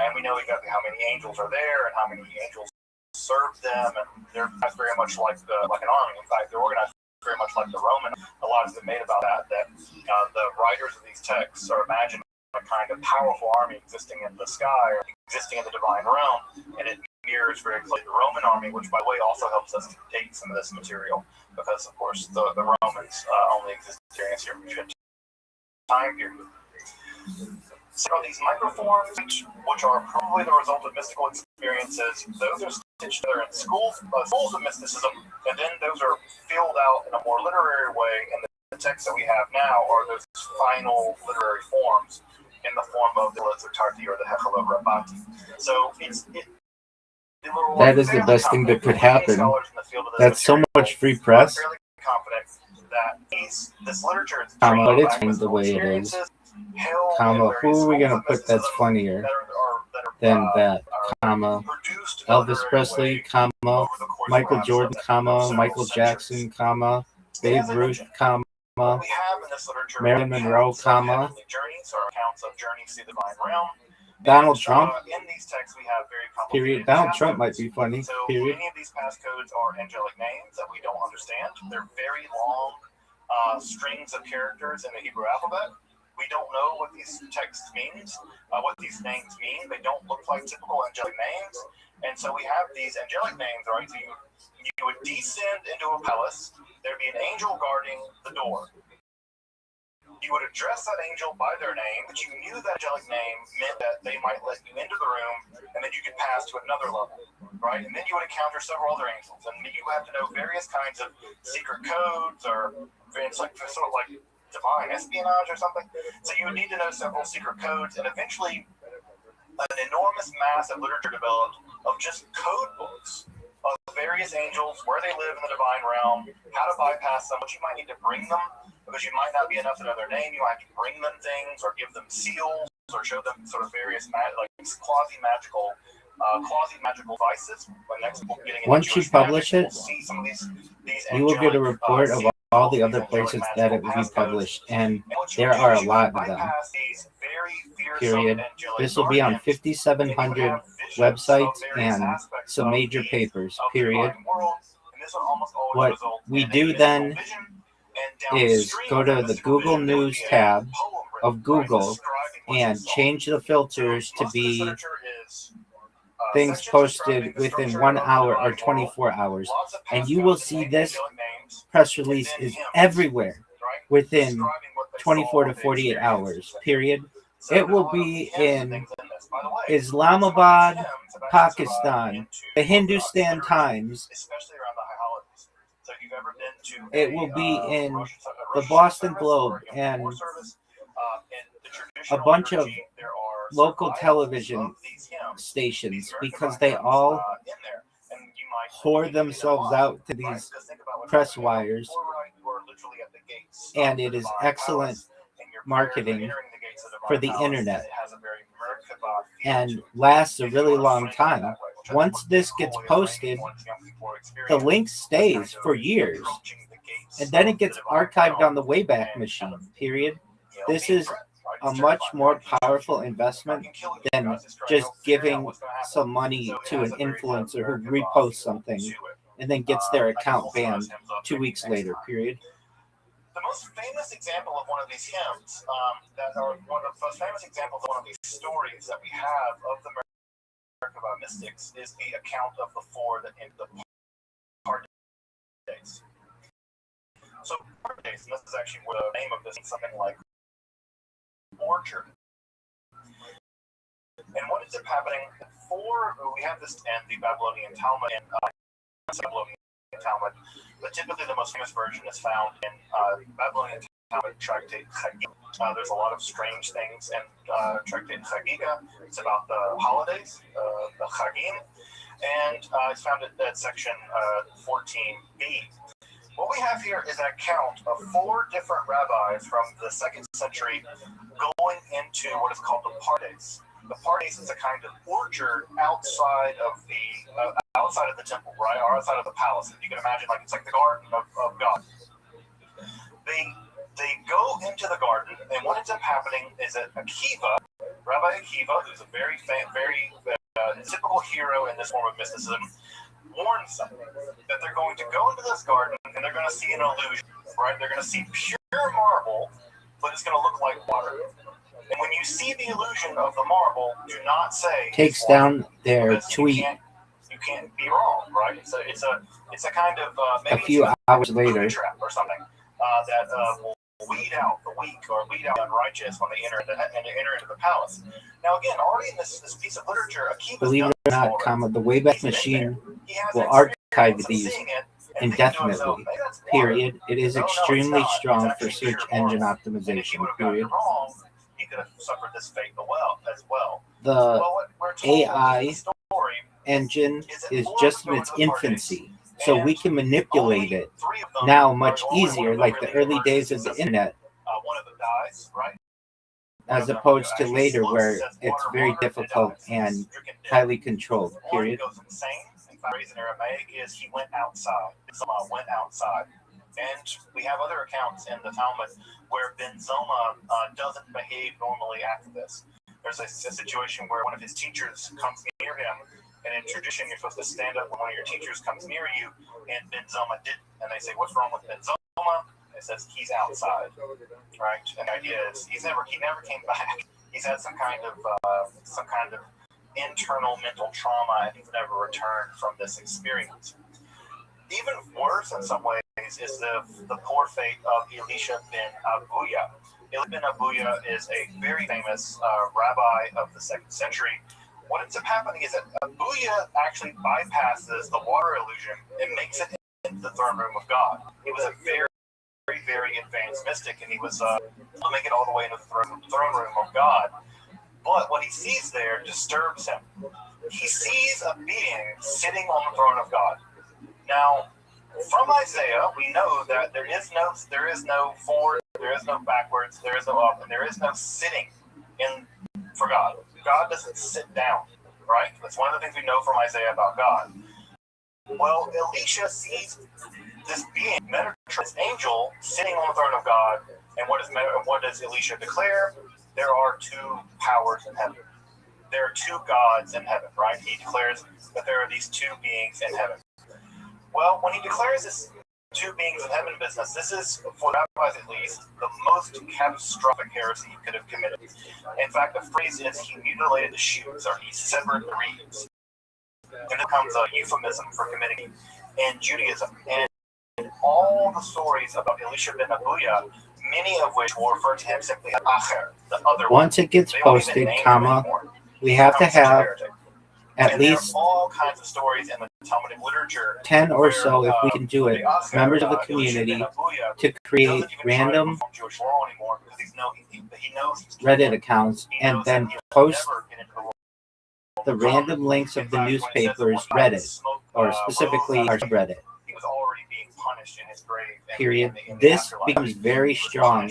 and we know exactly how many angels are there and how many angels serve them, and they're very much like an army. In fact, they're organized very much like the Roman. A lot has been made about that the writers of these texts are imagining a kind of powerful army existing in the sky, or existing in the divine realm, and it mirrors very closely the Roman army, which, by the way, also helps us date some of this material, because, of course, the Romans only existed during a certain time period. So these microforms, which are probably the result of mystical experiences, those are stitched together in schools of mysticism, and then those are filled out in a more literary way, and the texts that we have now are those final literary forms in the form of the Tarti or the Hechelot Rabbati. So that is the best thing that could happen. That's so much free press. I'm fairly confident that this literature is But it's fine the way it is. Comma, who are we going to put that's funnier than that? Comma, Elvis Presley, comma, Michael Jordan, comma, Michael Jackson, comma, Babe Ruth, comma, Marilyn Monroe, comma, Donald Trump, period. Donald Trump might be funny, period. Many of these passcodes are angelic names that we don't understand. They're very long strings of characters in the Hebrew alphabet. We don't know what these texts means, what these names mean. They don't look like typical angelic names. And so we have these angelic names, right? So you would descend into a palace. There'd be an angel guarding the door. You would address that angel by their name, but you knew that angelic name meant that they might let you into the room, and then you could pass to another level, right? And then you would encounter several other angels, and you have to know various kinds of secret codes, or it's like sort of like divine espionage or something. So you would need to know several secret codes, and eventually an enormous mass of literature developed of just code books of various angels, where they live in the divine realm, how to bypass them, what you might need to bring them, because you might not be enough to know their name. You might have to bring them things, or give them seals, or show them sort of various quasi-magical devices. Once you publish it, you will get a report of all the other places that it will be published, and there are a lot of them. Period. This will be on 5,700 websites and some major papers. Period. this will almost always What result we in a do mystical then vision, is and go downstream to of the mystical Google vision, there would News be a tab poem written, of Google describing what you and saw. change the filters to Most of this be literature is things sections posted describing the within structure 1 of the hour or divine world, 24 hours. lots of And you will passcodes see and this angelic names, press and release then is hymns, everywhere right? within Describing what they 24 saw, to what they 48 experienced. hours, period. So It there's a will lot of be hymns and in things in this. By the way, Islamabad, some of these hymns have actually survived Pakistan, into the Orthodox Hindustan liturgy, Times. especially around the high holidays. So if you've ever been to It will be in Rosh the Hashanah Boston service Globe or a Yom and Kippur service, in the a traditional bunch of liturgy, there are local survivals television of these hymns, stations, these because Merkabah they hymns, all in there, and you might whore need to be themselves alive, out to right? these Because think about what's press happening wires, before, right? You are literally at the gates and of it the is divine excellent palace, and your prayers are marketing entering the gates of the for divine the palace, internet, and it has a very Merkabah feel and to it. lasts a If you really want to long frame it time. that way, which I think Once would be a this cool gets way of framing posted, one's Yom Kippur the experience, link was stays kind for of years, approaching the gates and then of it the gets divine archived on realm the Wayback and kind Machine, of, period. This being is threatened, right? a It's much terrifying, more right? It can show powerful you, I investment can kill you than guys. It's trying to just figure out giving what's going to happen. some money So it to has an a very kind of influencer who Merkabah reposts feel something to it. and then gets their I can account pull some of those banned hymns up 2 maybe weeks next later, time. period. The most famous example of one of these hymns, that are one of the most famous examples of one of these stories that we have of the Merkabah mystics, is the account of the four that in the party days. So party days, and this is actually where the name of this is something like orchard. And what ends up happening we have this in the Babylonian Talmud and Babylonian Talmud, but typically the most famous version is found in Babylonian Talmud tractate Chagiga. There's a lot of strange things in tractate Chagiga. It's about the holidays, the Chagim, and it's found at section 14b. What we have here is an account of 4 different rabbis from the 2nd century going into what is called the Pardes. The Pardes is a kind of orchard outside of the temple, right, or outside of the palace. You can imagine, like it's like the garden of God. They go into the garden, and what ends up happening is that Rabbi Akiva, who's a very typical hero in this form of mysticism, warns them that they're going to go into this garden and they're going to see an illusion, right? They're going to see pure marble, but it's going to look like water. And when you see the illusion of the marble, do not say Takes down their tweet you can't be wrong, right? It's a kind of a few hours later. trap or something that will weed out the weak or weed out the unrighteous when they enter into the palace. Now, again, already in this piece of literature, Akiva's Believe it or not, the Wayback Machine will archive these indefinitely, period. It is extremely strong for search engine optimization, period. He could have suffered this fate as well. The AI engine is just in its infancy, so we can manipulate it now much easier, like the early days of the internet, One of them dies, right? as opposed to later where it's very difficult and highly controlled, period. One goes insane. In fact, the reason Aramaic is he went outside. Zoma went outside. And we have other accounts in the Talmud where Ben Zoma doesn't behave normally after this. There's a situation where one of his teachers comes near him, and in tradition, you're supposed to stand up when one of your teachers comes near you, and Ben Zoma didn't. And they say, "What's wrong with Ben Zoma?" It says he's outside, right? And the idea is he never came back. He's had some kind of internal mental trauma, and he's never returned from this experience. Even worse in some ways is the poor fate of Elisha ben Abuya. Elisha ben Abuya is a very famous rabbi of the 2nd century. What ends up happening is that Abuya actually bypasses the water illusion and makes it into the throne room of God. He was a very, very, very advanced mystic, and he was to make it all the way into the throne room of God. But what he sees there disturbs him. He sees a being sitting on the throne of God. Now, from Isaiah, we know that there is no forward, there is no backwards, there is no up, and there is no sitting for God. God doesn't sit down, right? That's one of the things we know from Isaiah about God. Well, Elisha sees this being, this angel, sitting on the throne of God, and what does Elisha declare? There are 2 powers in heaven. There are 2 gods in heaven, right? He declares that there are these 2 beings in heaven. Well, when he declares this two beings in heaven business, this is, for rabbis at least, the most catastrophic heresy he could have committed. In fact, the phrase is he mutilated the shoots, or he severed the reeds. And it becomes a euphemism for committing in Judaism. And all the stories about Elisha ben Abuya, many of which will refer to him simply as Acher, the other one. Once it gets posted, we have to have at least all kinds of stories in the Talmudic literature 10 or so, if we can do it, members of the community to create random Reddit accounts and then post the random links of the newspaper's Reddit, or specifically our subreddit. Period. This becomes very strong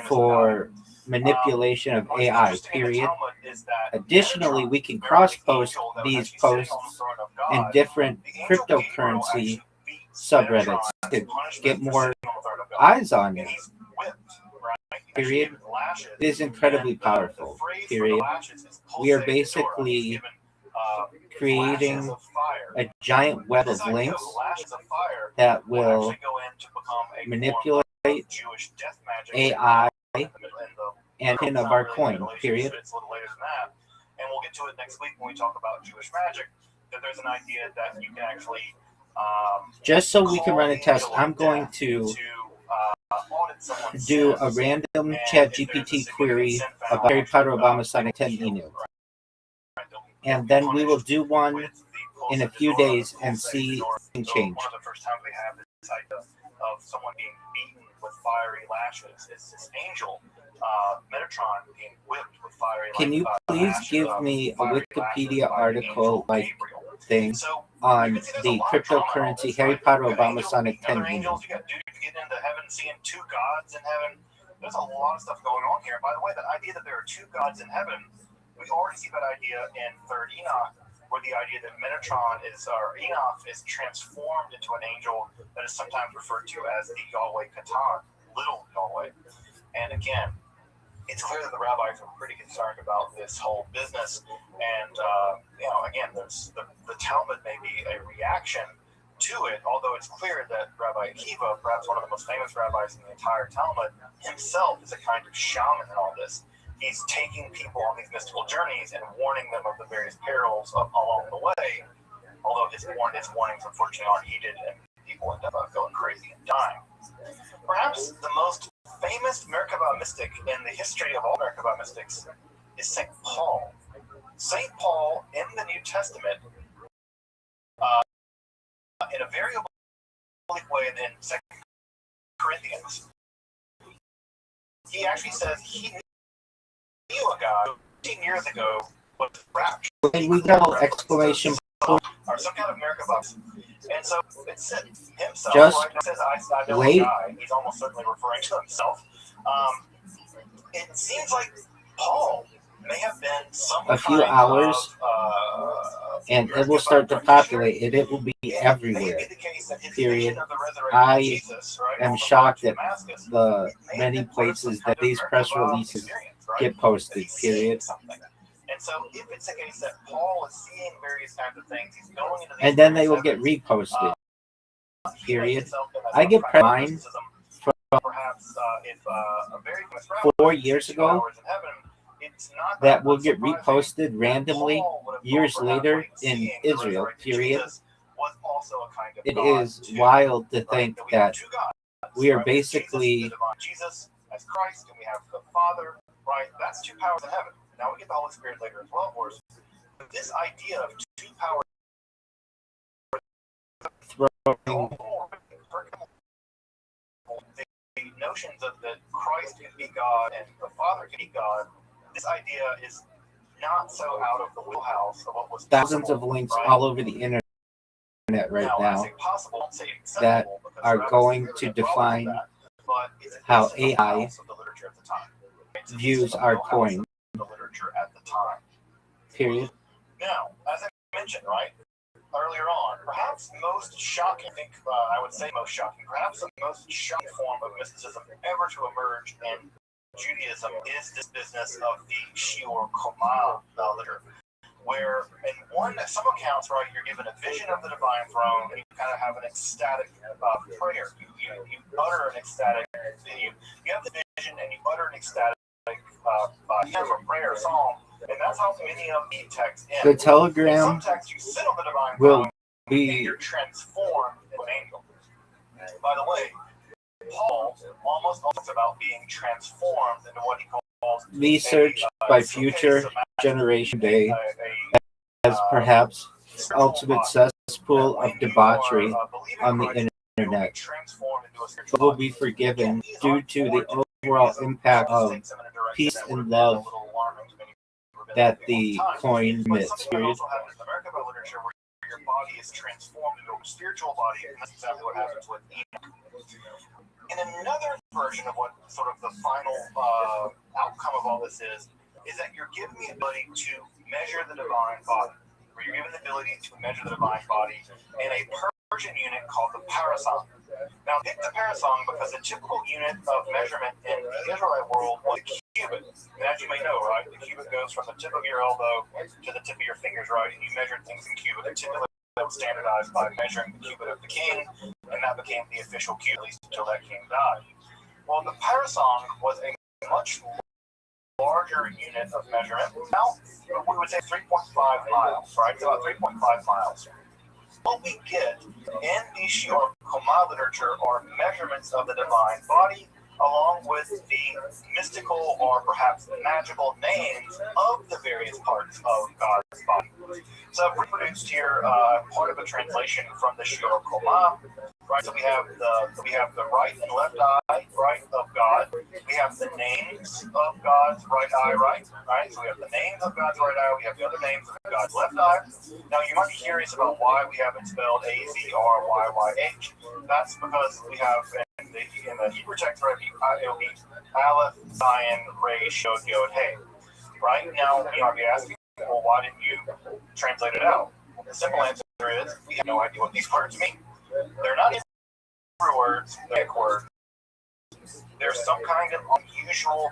for manipulation of AI, period. Additionally, we can cross-post these posts in different cryptocurrency subreddits to get more eyes on it, period. It is incredibly powerful, period. We are basically creating a giant web of links that will manipulate AI and pin of our coin, period. And we'll get to it next week when we talk about Jewish magic, that there's an idea that you can actually just so we can run a test, I'm going to do a random chat GPT query about Harry Potter Obama signing 10 emails. And then we will do one in a few days and see things change. One of the first times we have this idea of someone being beaten with fiery lashes. It's this angel, Metatron, being whipped with fiery lashes. Can you please give me a Wikipedia article like thing on the cryptocurrency Harry Potter Obama Sonic 10 angels, you got dudes getting into heaven, seeing two gods in heaven. There's a lot of stuff going on here. By the way, the idea that there are two gods in heaven, we already see that idea in 3rd Enoch, where the idea that Metatron or Enoch is transformed into an angel that is sometimes referred to as the Yahweh Katan, little Yahweh. And again, it's clear that the rabbis are pretty concerned about this whole business. And, again, there's the Talmud may be a reaction to it, although it's clear that Rabbi Akiva, perhaps one of the most famous rabbis in the entire Talmud, himself is a kind of shaman in all this. He's taking people on these mystical journeys and warning them of the various perils along the way, although his warnings unfortunately aren't heeded and people end up going crazy and dying. Perhaps the most famous Merkabah mystic in the history of all Merkabah mystics is St. Paul. St. Paul in the New Testament, in a very oblique way in 2 Corinthians, he actually says he knew a guy 15 years ago was rapture. And we go exclamation point. Or some kind of Merkabah. And so it said himself, Just right? It says, I know wait. a guy. He's almost certainly referring to himself. It seems like Paul may have been some a few hours and it will start to populate and it will be everywhere, period. I am shocked at the many places that these press releases get posted, period. And so if it's the case that Paul is seeing various kinds of things, he's going into these and then they will get reposted, period. I get mine from perhaps if a very 4 years ago that will get reposted randomly years later in Israel, period. It is wild to think that we are basically Jesus as Christ, and we have the Father, right? That's two powers in heaven. Now we get the Holy Spirit later as well, of course. But this idea of two powers throwing the notions of that Christ can be God and the Father can be God, this idea is not so out of the wheelhouse of what was thousands possible, of links right? all over the internet right now that are going to define how AI views our coin, period. Now, as I mentioned, right, earlier on, perhaps most shocking, I would say most shocking, perhaps the most shocking form of mysticism ever to emerge in Judaism is this business of the Shiur Koma literature. where in some accounts, right, you're given a vision of the divine throne, and you kind of have an ecstatic prayer. You utter an ecstatic, you have the vision, and you utter an ecstatic hymn or prayer or song, and that's how many of the texts end. The telegram Some texts you sit on the divine will throne, be and you're transformed into an angel. By the way, Paul almost talks about being transformed into what he calls researched by future generation day as perhaps ultimate cesspool of debauchery on the internet, but will be forgiven due to the overall impact of peace and love that the coin emits. Period. Your body is transformed into a spiritual body, and that's exactly what happens with Enoch. And another version of what sort of the final outcome of all this is that you're given the ability to measure the divine body, or you're given the ability to measure the divine body in a Persian unit called the parasong. Now, pick the parasong because the typical unit of measurement in the Israelite world was a cubit. And as you may know, right, the cubit goes from the tip of your elbow to the tip of your fingers, right? And you measured things in cubit. And typically that was standardized by measuring the cubit of the king, and that became the official cubit, at least until that king died. Well, the parasong was a much larger unit of measurement. Now, we would say 3.5 miles, right? It's about 3.5 miles. What we get in the Shiur Koma literature are measurements of the divine body, along with the mystical or perhaps magical names of the various parts of God's body. So I've reproduced here part of a translation from the Shiur Koma. Right, so we have the right and left eye, right, of God. We have the names of God's right eye, right? So we have the names of God's right eye. We have the other names of God's left eye. Now you might be curious about why we haven't spelled AZRYYH. That's because we have in the Hebrew text, right, it'll be Aleph, Zion, Resh, Yod, Yod, Hey. Right now, you might be asking, well, why didn't you translate it out? Well, the simple answer is we have no idea what these words mean. They're not Hebrew words, they're words. There's some kind of unusual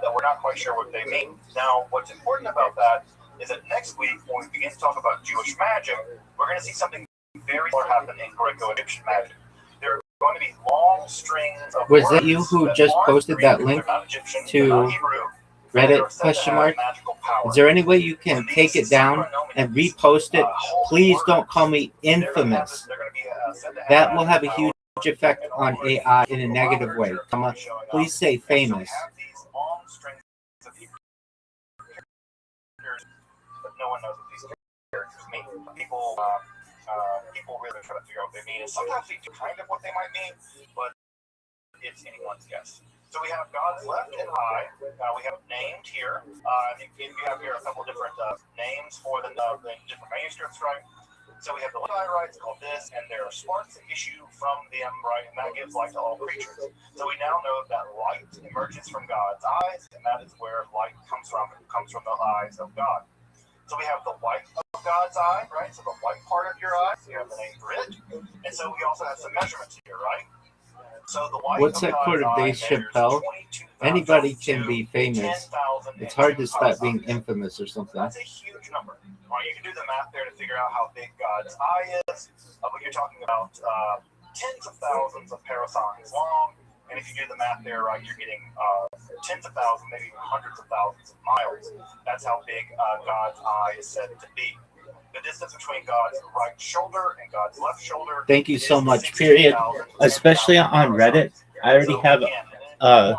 that we're not quite sure what they mean. Now, what's important about that is that next week, when we begin to talk about Jewish magic, we're going to see something very similar happen in Greco-Egyptian magic. There are going to be long strings of Was words that you who just posted that link to Reddit ? Is there any way you can take it down and repost it? Please don't call me infamous. That will have a huge effect on AI in a negative way. Please say famous. No one knows what these characters mean. People really try to figure out what they mean. And sometimes they do kind of what they might mean, but it's anyone's guess. So we have God's left and right. We have named here. I think we have here a couple of different names for the different manuscripts, right? So we have the left eye, right, it's called this, and there are sparks that issue from them, right, and that gives light to all creatures. So we now know that light emerges from God's eyes, and that is where light comes from. It comes from the eyes of God. So we have the white of God's eye, right? So the white part of your eye. So you have the name Brit. And so we also have some measurements here, right? So the white What's that of quote of Dave Chappelle? Anybody can be famous. It's hard to stop being infamous or something. That's a huge number. Right? You can do the math there to figure out how big God's eye is. But you're talking about tens of thousands of parasangs long. And if you do the math there, right, you're getting tens of thousands, maybe hundreds of thousands of miles. That's how big God's eye is said to be. The distance between God's right shoulder and God's left shoulder. Thank you so much, period. Especially on Reddit. I already have a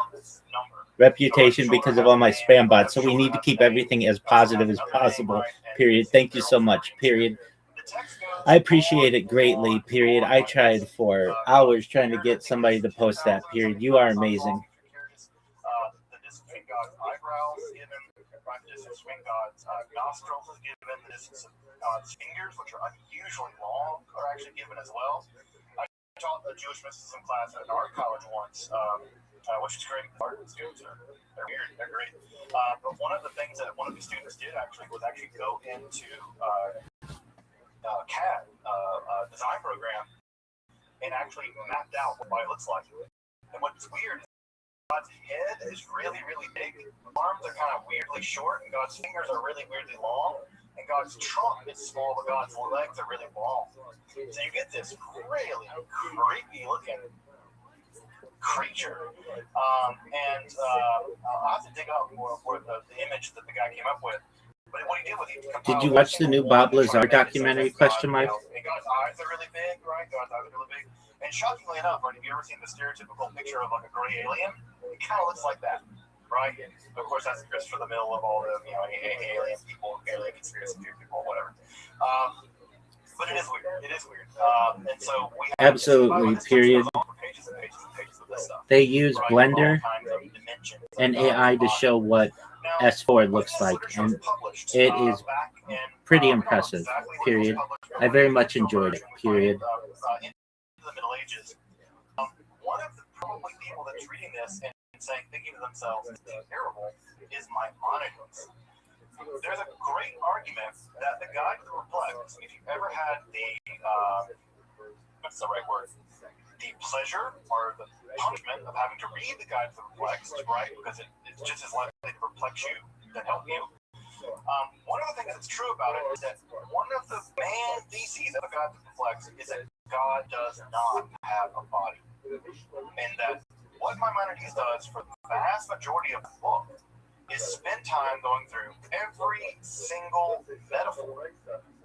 reputation because of all my spam bots, so we need to keep everything as positive as possible, period. Thank you so much, period. I appreciate it greatly, period. I tried for hours trying to get somebody to post that, period. You are amazing. The distance between God's eyebrows is given, the distance between God's nostrils is given, the distance of God's fingers, which are unusually long, are actually given as well. I taught a Jewish mysticism class at an art college once, which is great. Art students they're weird, they're great. But one of the things that one of the students did was go into CAD design program and actually mapped out what it looks like. And what's weird is God's head is really, really big. The arms are kind of weirdly short, and God's fingers are really weirdly long. God's trunk is small, but God's legs are really long. So you get this really creepy looking creature. I'll have to dig up for the image that the guy came up with. But what he did was he Did you watch the new Bob Lazar documentary, question mark? And God's eyes are really big, right? God's eyes are really big. And shockingly enough, right, have you ever seen the stereotypical picture of like a gray alien? It kind of looks like that, right? Of course, that's Christopher the Mill of all the alien people, alien conspiracy people, whatever. But it is weird. It is weird. And so we have Absolutely, period. Pages and pages and pages of this stuff. They use Blender and AI to show what S4 looks like, and it is pretty impressive, period. I very much enjoyed it, period. In the Middle Ages, one of the probably people that's reading this and saying, thinking to themselves, this is terrible, is Maimonides. There's a great argument that the Guide to the Perplexed, if you've ever had the, what's the right word? The pleasure or the punishment of having to read the Guide to the Perplexed, right? Because it's just as likely to perplex you than help you. One of the things that's true about it is that one of the main theses of the Guide to the Perplexed is that God does not have a body. And that what Maimonides does for the vast majority of the book is spend time going through every single metaphor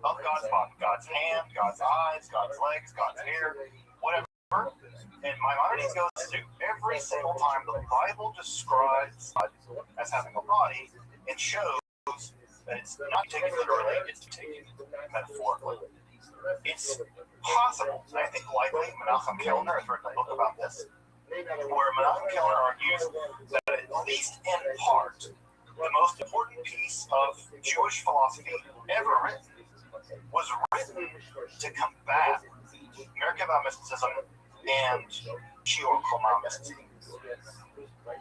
of God's body. God's hand, God's eyes, God's legs, God's hair, whatever. And Maimonides goes through every single time the Bible describes God as having a body and shows that it's not taken literally, it's taken metaphorically. It's possible, and I think likely Menachem Kellner has written a book about this, where Menachem Kellner argues that at least in part, the most important piece of Jewish philosophy ever written was written to combat Merkava mysticism and Shiur Koma mysticism.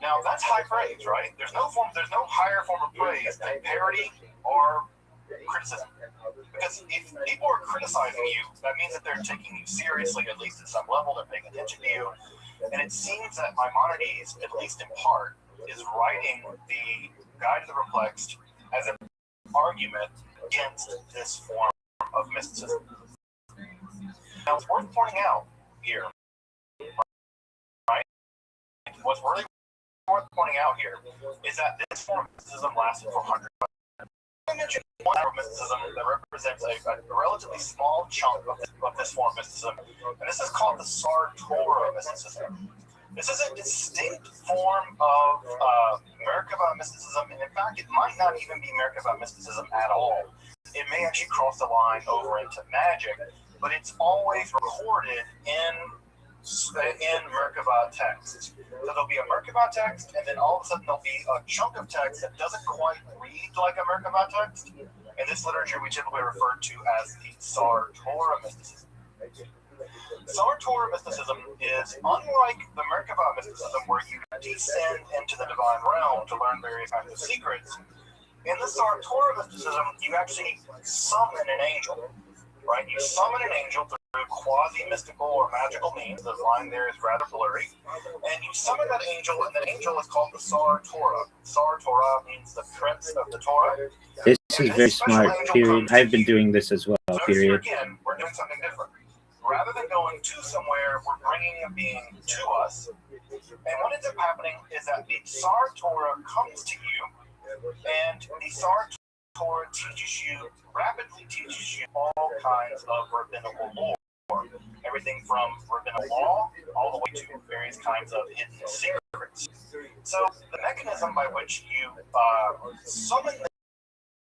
Now that's high praise, right? There's no higher form of praise than parody or criticism. Because if people are criticizing you, that means that they're taking you seriously, at least at some level, they're paying attention to you. And it seems that Maimonides, at least in part, is writing the Guide to the Perplexed as an argument against this form of mysticism. Now, it's worth pointing out here, right? What's really worth pointing out here is that this form of mysticism lasted for hundreds of years. I mentioned one form of mysticism that represents a relatively small chunk of this form of mysticism, and this is called the Sartora mysticism. This is a distinct form of Merkava mysticism, and in fact, it might not even be Merkava mysticism at all. It may actually cross the line over into magic, but it's always recorded in Merkava text. So there'll be a Merkava text, and then all of a sudden there'll be a chunk of text that doesn't quite read like a Merkava text. In this literature, we typically refer to as the Sartora mysticism. Sartora mysticism is unlike the Merkava mysticism, where you descend into the divine realm to learn various kinds of secrets. In the Sartora mysticism, you actually summon an angel, right? You summon an angel through quasi-mystical or magical means. The line there is rather blurry. And you summon that angel, and that angel is called the Sartora. Sartora means the prince of the Torah. This is very smart, period. I've been doing this as well, period. Again, we're doing something different. Rather than going to somewhere, we're bringing a being to us. And what ends up happening is that the Sartora comes to you, and the Sartora rapidly teaches you all kinds of rabbinical lore. Everything from rabbinical law all the way to various kinds of hidden secrets. So the mechanism by which you summon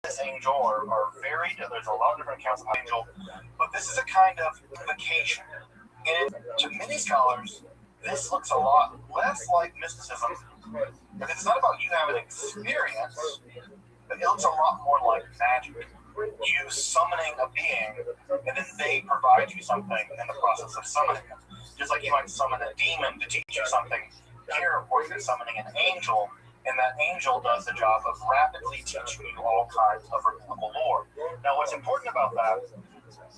this angel are varied. There's a lot of different accounts of angel, but this is a kind of invocation. And to many scholars, this looks a lot less like mysticism, because it's not about you having an experience, but it looks a lot more like magic. You summoning a being, and then they provide you something in the process of summoning them. Just like you might summon a demon to teach you something, here, of course, you're summoning an angel, and that angel does the job of rapidly teaching you all kinds of rabbinical lore. Now, what's important about that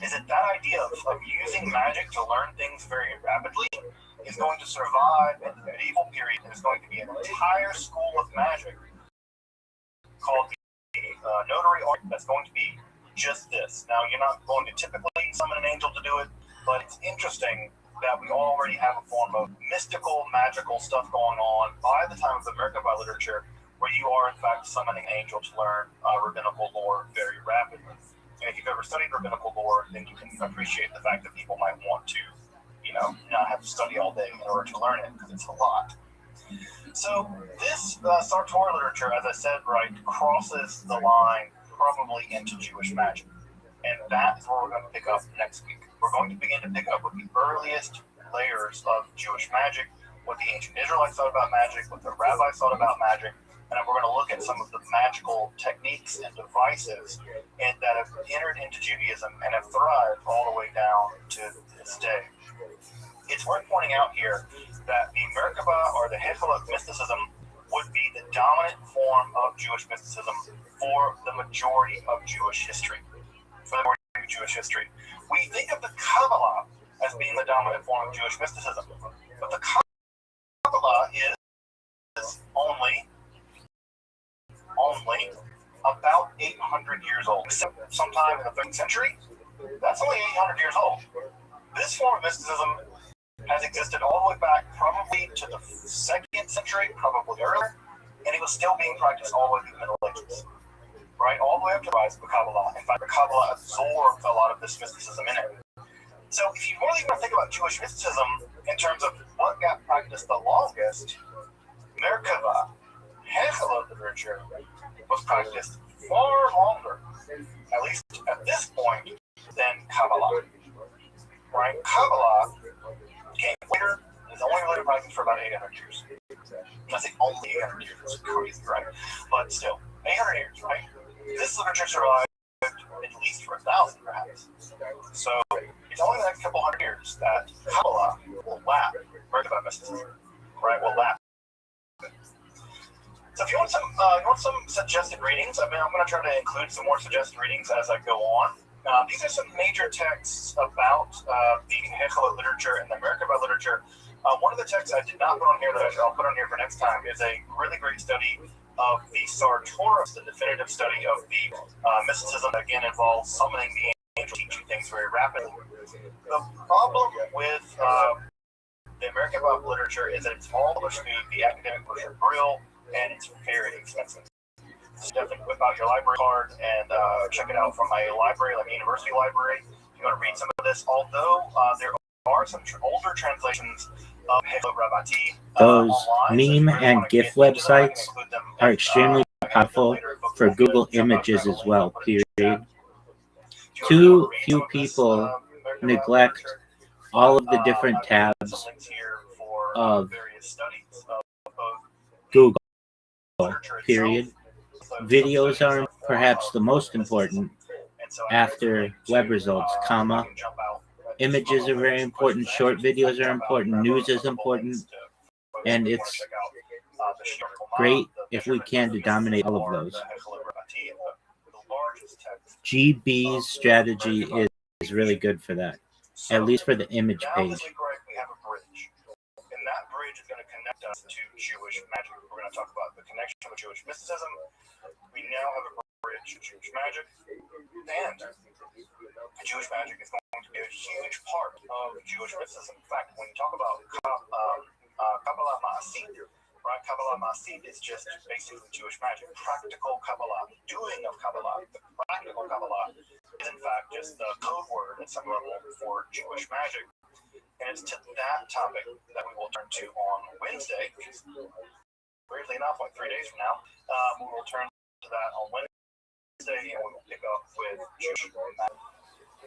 is that idea of using magic to learn things very rapidly is going to survive in the medieval period. There's going to be an entire school of magic called the notary art that's going to be just this. Now, you're not going to typically summon an angel to do it, but it's interesting that we already have a form of mystical, magical stuff going on by the time of the Merkabah literature, where you are, in fact, summoning an angel to learn rabbinical lore very rapidly. And if you've ever studied rabbinical lore, then you can appreciate the fact that people might want to, not have to study all day in order to learn it, because it's a lot. So this Sartor literature, as I said, right, crosses the line probably into Jewish magic. And that's where we're going to pick up next week. We're going to begin to pick up with the earliest layers of Jewish magic, what the ancient Israelites thought about magic, what the rabbis thought about magic, and we're going to look at some of the magical techniques and devices that have entered into Judaism and have thrived all the way down to this day. It's worth pointing out here that the Merkabah or the Hechelic mysticism would be the dominant form of Jewish mysticism for the majority of Jewish history. We think of the Kabbalah as being the dominant form of Jewish mysticism, but the Kabbalah is only about 800 years old. Sometime in the 13th century, that's only 800 years old. This form of mysticism has existed all the way back probably to the 2nd century, probably earlier, and it was still being practiced all the way through the Middle Ages. Right, all the way up to the rise of the Kabbalah. In fact, the Kabbalah absorbed a lot of this mysticism in it. So if you really want to think about Jewish mysticism in terms of what got practiced the longest, Merkabah, Hechelic literature, was practiced far longer, at least at this point, than Kabbalah. Right? Kabbalah came later, it's only really practiced for about 800 years. I say only 800 years, it's crazy, right? But still, 800 years, right? This literature survived at least for 1,000, perhaps. So it's only the next couple hundred years that Kabbalah will lap Merkabah mysticism, right? Will lap. So if you want some suggested readings, I'm going to try to include some more suggested readings as I go on. These are some major texts about the Hechelic literature and the Merkabah literature. One of the texts I did not put on here that I'll put on here for next time is a really great study of the Sartor, the definitive study of the mysticism that again involves summoning the angel, teaching things very rapidly. The problem with the Merkabah literature is that it's all pushed through the academic literature grill, and it's very expensive. So definitely whip out your library card and check it out from a library, like a university library. If you want to read some of this, although there are some older translations of ViralRabbi. Those meme and GIF websites are extremely powerful for Google Images as well, period. Too few people neglect all of the different tabs of Google, period. Videos are perhaps the most important after web results, comma. Images are very important, short videos are important, news is important, and it's great if we can to dominate all of those. GB's strategy is really good for that, at least for the image page. And that bridge is going to connect us to Jewish magic. We're going to talk about the connection with Jewish mysticism. We now have a bridge to Jewish magic, and Jewish magic is going to be a huge part of Jewish mysticism. In fact, when you talk about Kabbalah Ma'asit, right? Kabbalah Ma'asit is just basically Jewish magic. Practical Kabbalah, doing of Kabbalah. The practical Kabbalah is in fact just the code word at some level for Jewish magic. And it's to that topic that we will turn to on Wednesday, which is, weirdly enough, like 3 days from now. We will turn to that on Wednesday, and we will pick up with Jewish magic.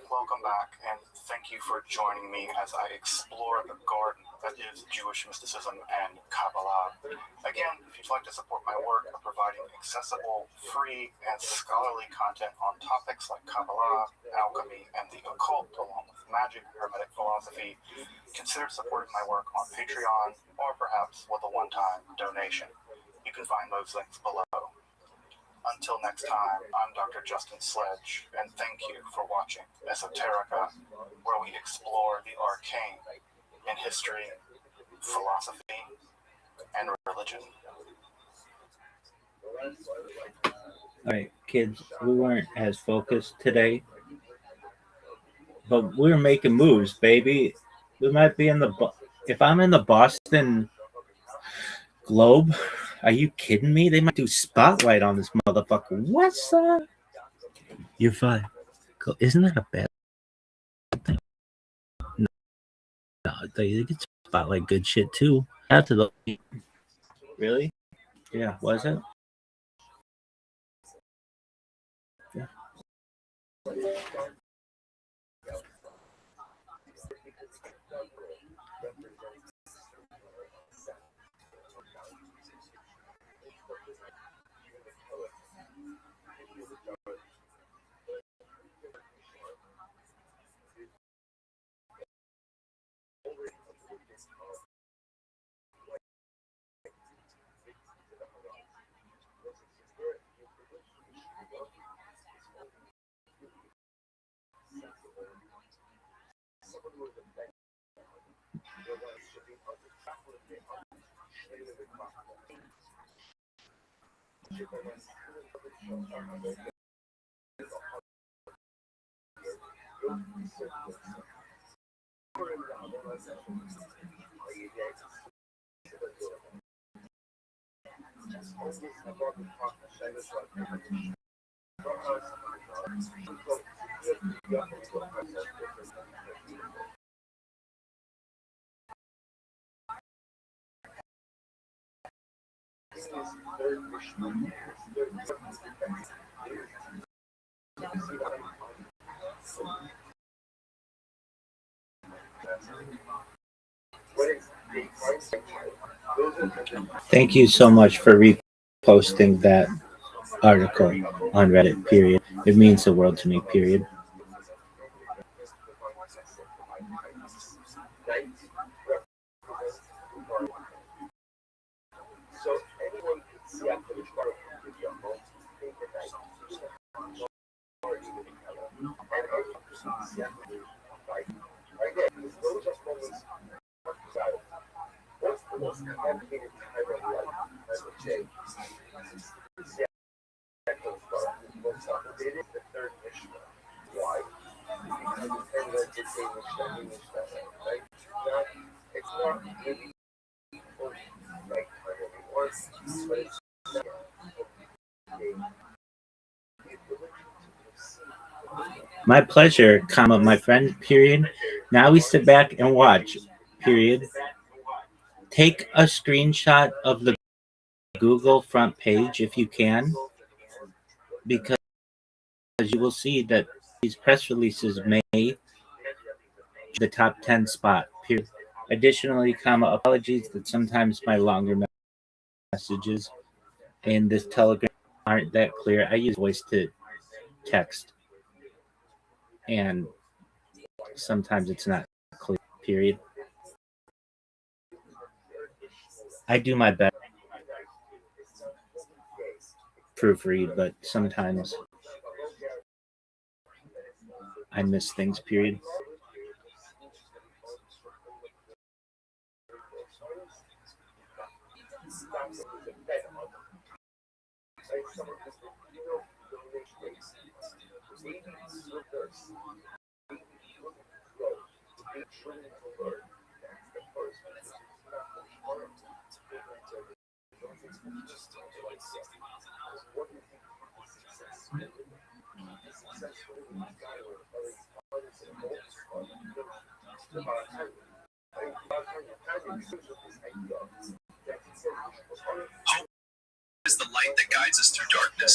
Welcome back, and thank you for joining me as I explore the garden that is Jewish mysticism and Kabbalah. Again, if you'd like to support my work of providing accessible, free, and scholarly content on topics like Kabbalah, alchemy, and the occult, along with magic, hermetic philosophy, consider supporting my work on Patreon, or perhaps with a one-time donation. You can find those links below. Until next time, I'm Dr. Justin Sledge, and thank you for watching Esoterica, where we explore the arcane in history, philosophy, and religion. All right. kids, we weren't as focused today, but we were making moves, baby. We might be in the if I'm in the Boston Globe, are you kidding me? They might do spotlight on this motherfucker. What's up? You're fine. Isn't that a bad thing? No, they get spotlight good shit too. After the really, yeah, was it? Yeah. Thank you so much for reposting that article on Reddit, period. It means the world to me, period. My pleasure, comma, my friend, period. Now we sit back and watch, period. Take a screenshot of the Google front page if you can, because you will see that these press releases may the top 10 spot, period. Additionally, comma, apologies that sometimes my longer messages in this Telegram aren't that clear. I use voice to text, and sometimes it's not clear, period. I do my best proofread, but sometimes I miss things, period. Hope is the light that guides us through darkness.